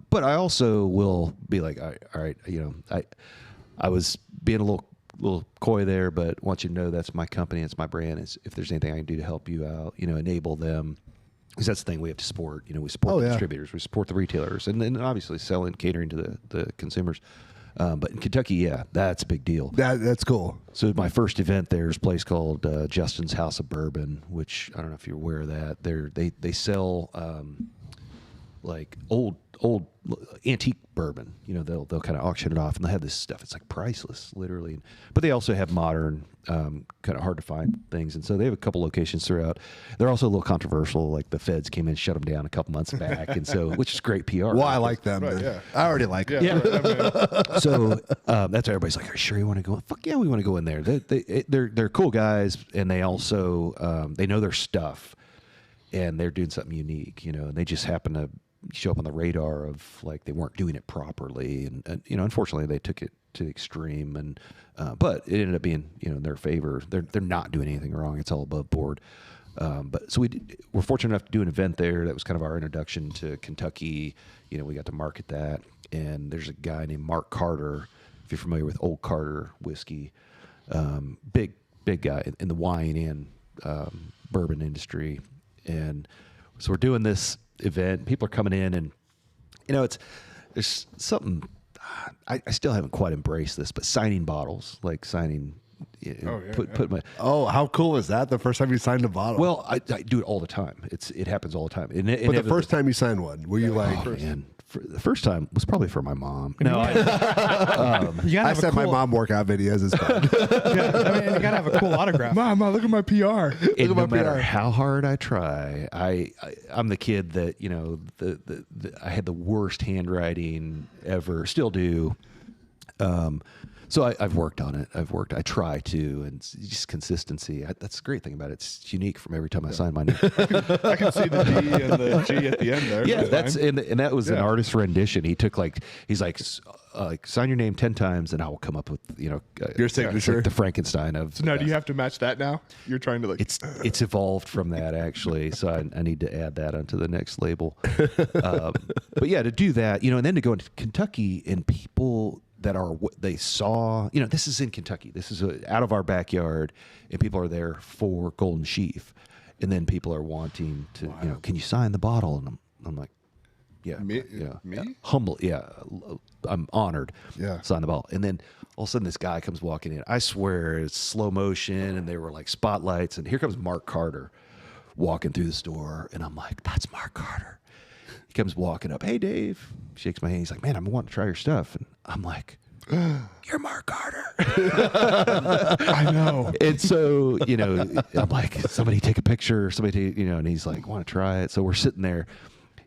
but I also will be like, all right, I was being a little coy there, but want you to know that's my company, it's my brand. If there's anything I can do to help you out, enable them, because that's the thing we have to support. We support the distributors, we support the retailers, and then obviously selling, catering to the consumers. But in Kentucky, yeah, that's a big deal. That's cool. So my first event there is a place called Justin's House of Bourbon, which I don't know if you're aware of that. They sell like old antique bourbon. They'll kind of auction it off, and they have this stuff. It's like priceless, literally. But they also have modern, kind of hard to find things, and so they have a couple locations throughout. They're also a little controversial. Like the feds came in, and shut them down a couple months back, and so which is great PR. Well, I like them. Right, then. yeah. I already like them. Yeah. Right, I mean, So that's why everybody's like, "Are you sure you want to go?" Fuck yeah, we want to go in there. They're cool guys, and they also they know their stuff, and they're doing something unique, and they just happen to show up on the radar of like they weren't doing it properly, and unfortunately they took it to the extreme, and but it ended up being in their favor. They're not doing anything wrong. It's all above board. But so we're fortunate enough to do an event there. That was kind of our introduction to Kentucky. We got to market that, and there's a guy named Mark Carter. If you're familiar with Old Carter whiskey, big guy in the wine and bourbon industry, and so we're doing this event. People are coming in, and there's something I still haven't quite embraced this, but signing bottles, like signing. Put my. Oh, how cool is that? The first time you signed a bottle. Well, I do it all the time. It happens all the time. but the first time you signed one, were you like? Oh, man. The first time was probably for my mom. No, You gotta I have sent a my cool, mom workout videos. It's fun. Yeah, I mean, you gotta have a cool autograph. Mom, look at my PR. and no matter how hard I try, I'm the kid that I had the worst handwriting ever. Still do. So I've worked on it. I try to, and it's just consistency. That's the great thing about it. It's unique from every time I sign my name. I can see the D and the G at the end there. Yeah, That's fine. and that was an artist rendition. He took he's like sign your name 10 times, and I will come up with Your it's signature. like the Frankenstein of. So now, do you have to match that now? You're trying to It's evolved from that, actually, so I need to add that onto the next label. But yeah, to do that, and then to go into Kentucky and people that are what they saw. This is in Kentucky. This is out of our backyard, and people are there for Golden Sheaf, and then people are wanting to, can you sign the bottle? And I'm like, yeah, Me? humble, yeah, I'm honored. Yeah. Sign the bottle, and then all of a sudden this guy comes walking in. I swear it's slow motion, and there were like spotlights, and here comes Mark Carter walking through the store, and I'm like, that's Mark Carter. He comes walking up. Hey, Dave. Shakes my hand. He's like, man, I'm wanting to try your stuff. And I'm like, "You're Mark Carter." I know. And so, I'm like, somebody take a picture, and he's like, want to try it? So we're sitting there,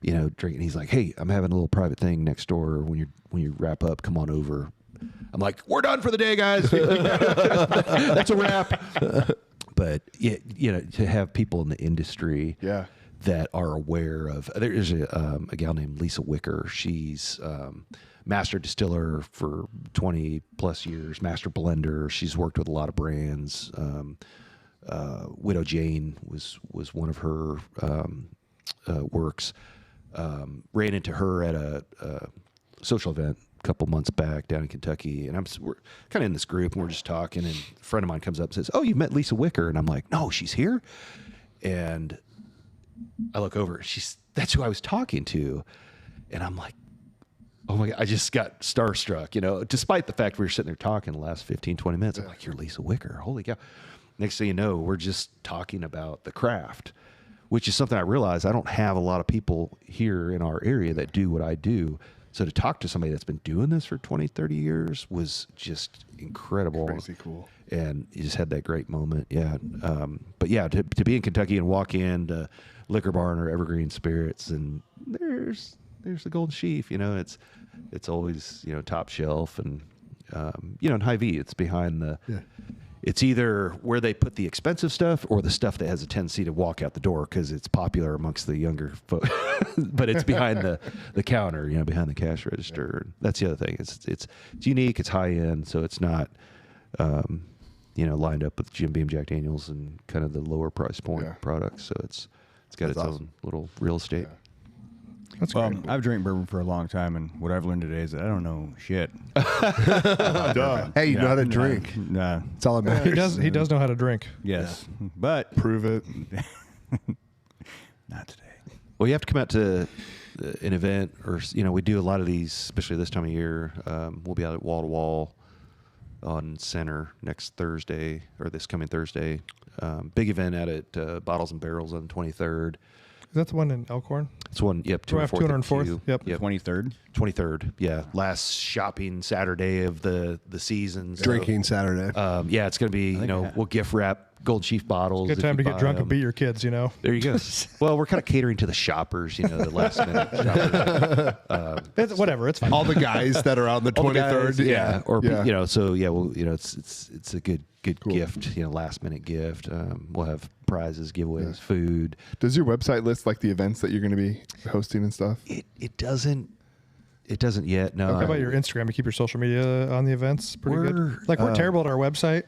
drinking. He's like, "Hey, I'm having a little private thing next door. When you wrap up, come on over." I'm like, "We're done for the day, guys." That's a wrap. But to have people in the industry, that are aware of. There's a gal named Lisa Wicker. She's master distiller for 20 plus years, master blender. She's worked with a lot of brands. Widow Jane was one of her works. Ran into her at a social event a couple months back down in Kentucky, and we're kind of in this group, and we're just talking, and a friend of mine comes up and says, "Oh, you've met Lisa Wicker?" And I'm like, "No, she's here." And I look over, that's who I was talking to, and I'm like, oh my God, I just got starstruck, despite the fact we were sitting there talking the last 15, 20 minutes. I'm like, "You're Lisa Wicker. Holy cow." Next thing you know, we're just talking about the craft, which is something I realized I don't have a lot of people here in our area that do what I do. So to talk to somebody that's been doing this for 20, 30 years was just incredible. Crazy cool. And you just had that great moment. Yeah. But yeah, to be in Kentucky and walk into Liquor Barn or Evergreen Spirits, and there's the Golden Sheaf, it's always, top shelf, and, in Hy-Vee, it's behind it's either where they put the expensive stuff or the stuff that has a tendency to walk out the door because it's popular amongst the younger folks. But it's behind the counter, behind the cash register. Yeah. That's the other thing. It's unique. It's high end, so it's not, lined up with Jim Beam, Jack Daniels, and kind of the lower price point products. So it's got its own little real estate. Yeah. That's well, great. I've drank bourbon for a long time, and what I've learned today is that I don't know shit. Duh. Hey, you know how to drink. Nah. It's all that matters. He does know how to drink. Yes, but Prove it. not today. Well, you have to come out to an event, or we do a lot of these, especially this time of year. We'll be out at Wall to Wall on Center next Thursday, or this coming Thursday. Big event out at Bottles and Barrels on the 23rd. Is that the one in Elkhorn? It's one, yep, 204th. Yep. 23rd? 23rd, yeah. Last shopping Saturday of the season. So, Drinking Saturday. Yeah, it's going to be, we'll gift wrap Gold Sheaf bottles. Good time to get drunk and beat your kids, There you go. Well, we're kind of catering to the shoppers, the last minute shoppers. Whatever, it's fine. All the guys that are on the 23rd. Yeah. Or, Yeah. So, yeah, well, it's a good gift, last minute gift. We'll have prizes, giveaways, food. Does your website list like the events that you're going to be hosting and stuff? It doesn't yet. No. How about your Instagram? You keep your social media on the events pretty good. Like we're We're terrible at our website,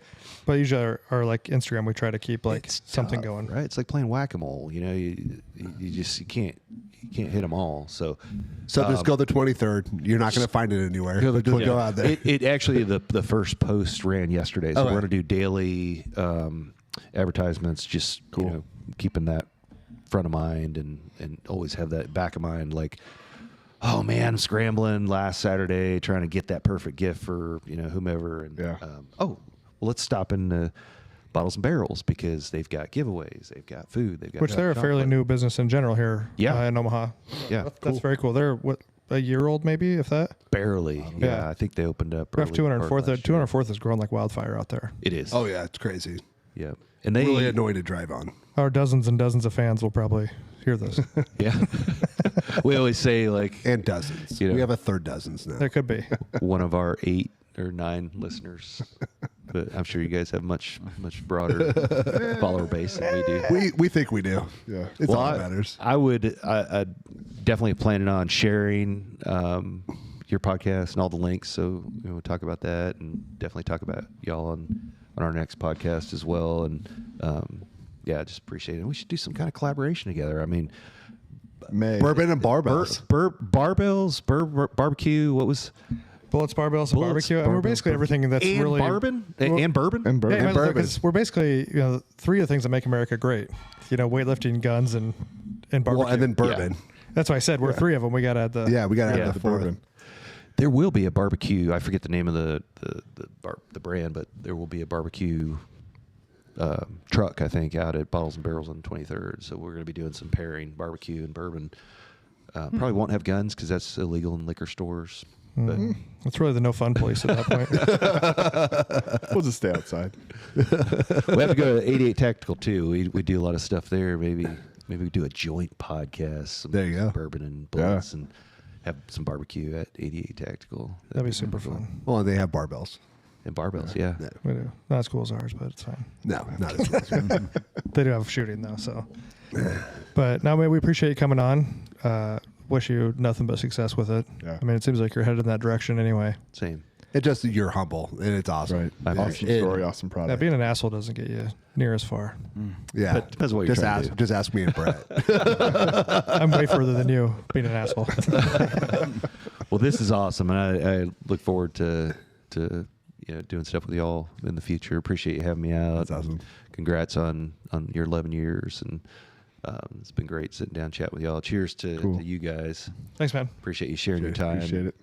but usually our like Instagram, we try to keep like It's something tough, going. right? It's like playing whack-a-mole. You can't hit them all. So just go the 23rd. You're not going to find it anywhere. Just go out there. It actually the first post ran yesterday, so we're going to do daily advertisements. Just keeping that front of mind and always have that back of mind. Like, oh man, I'm scrambling last Saturday trying to get that perfect gift for whomever. And well, let's stop in Bottles and Barrels because they've got giveaways, they've got food, they've got Which they're a fairly new business in general here. In Omaha. Yeah, that's very cool. They're a year old maybe, if that. Barely. Yeah, I think they opened up. We have 204th. 204th is growing like wildfire out there. It is. Oh yeah, it's crazy. Yeah, and they Really annoying to drive on. Our dozens and dozens of fans will probably hear this. Yeah, we always say and dozens. We have a third dozens now. There could be one of our 8 or 9 listeners, but I'm sure you guys have much broader follower base than we do. We think we do. Yeah, it's all that matters. I definitely planning on sharing your podcast and all the links, so we'll talk about that and definitely talk about y'all on our next podcast as well. And I just appreciate it. We should do some kind of collaboration together. I mean, bourbon and barbells, barbecue. What was Bullets, barbells, and barbecue. We're basically everything that's and really bourbon and bourbon and bourbon. Yeah, because we're basically 3 of the things that make America great. weightlifting, guns, and barbecue. Well, and then bourbon. Yeah. That's why I said we're 3 of them. We got to add the we got to add the bourbon. There will be a barbecue. I forget the name of the brand, but there will be a barbecue truck, I think, out at Bottles and Barrels on the 23rd. So we're going to be doing some pairing barbecue and bourbon. Probably won't have guns because that's illegal in liquor stores. It's really the no fun police at that point. We'll just stay outside. We have to go to 88 Tactical too. We do a lot of stuff there. Maybe we do a joint podcast. Some There you go. Bourbon and bullets and have some barbecue at 88 Tactical. That'd be super fun. Well, they have barbells. And barbells, yeah. We do. Not as cool as ours, but it's fine. No, not as much. They do have shooting though, so. But no, man, we appreciate you coming on. Wish you nothing but success with it. Yeah. I mean, it seems like you're headed in that direction anyway. Same. It just you're humble and it's awesome. Right. Awesome story, awesome Yeah, product. being an asshole doesn't get you near as far. Yeah, But depends what you're just trying to ask. do. Just ask me and Brett. I'm way further than you being an asshole. Well, this is awesome, and I look forward to doing stuff with y'all in the future. Appreciate you having me out. That's awesome. Congrats on your 11 years, and it's been great sitting down chatting with y'all. Cheers to you guys. Thanks, man. Appreciate you sharing your time. Appreciate it.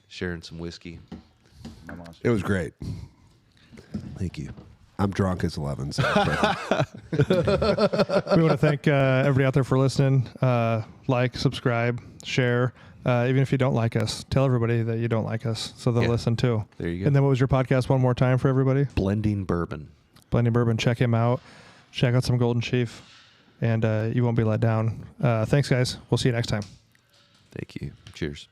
Sharing some whiskey. It was great. Thank you. I'm drunk as 11. So We want to thank everybody out there for listening. Like, subscribe, share. Even if you don't like us, tell everybody that you don't like us so they'll listen too. There you go. And then what was your podcast one more time for everybody? Blending Bourbon. Blending Bourbon. Check him out. Check out some Golden Sheaf. And you won't be let down. Thanks, guys. We'll see you next time. Thank you. Cheers.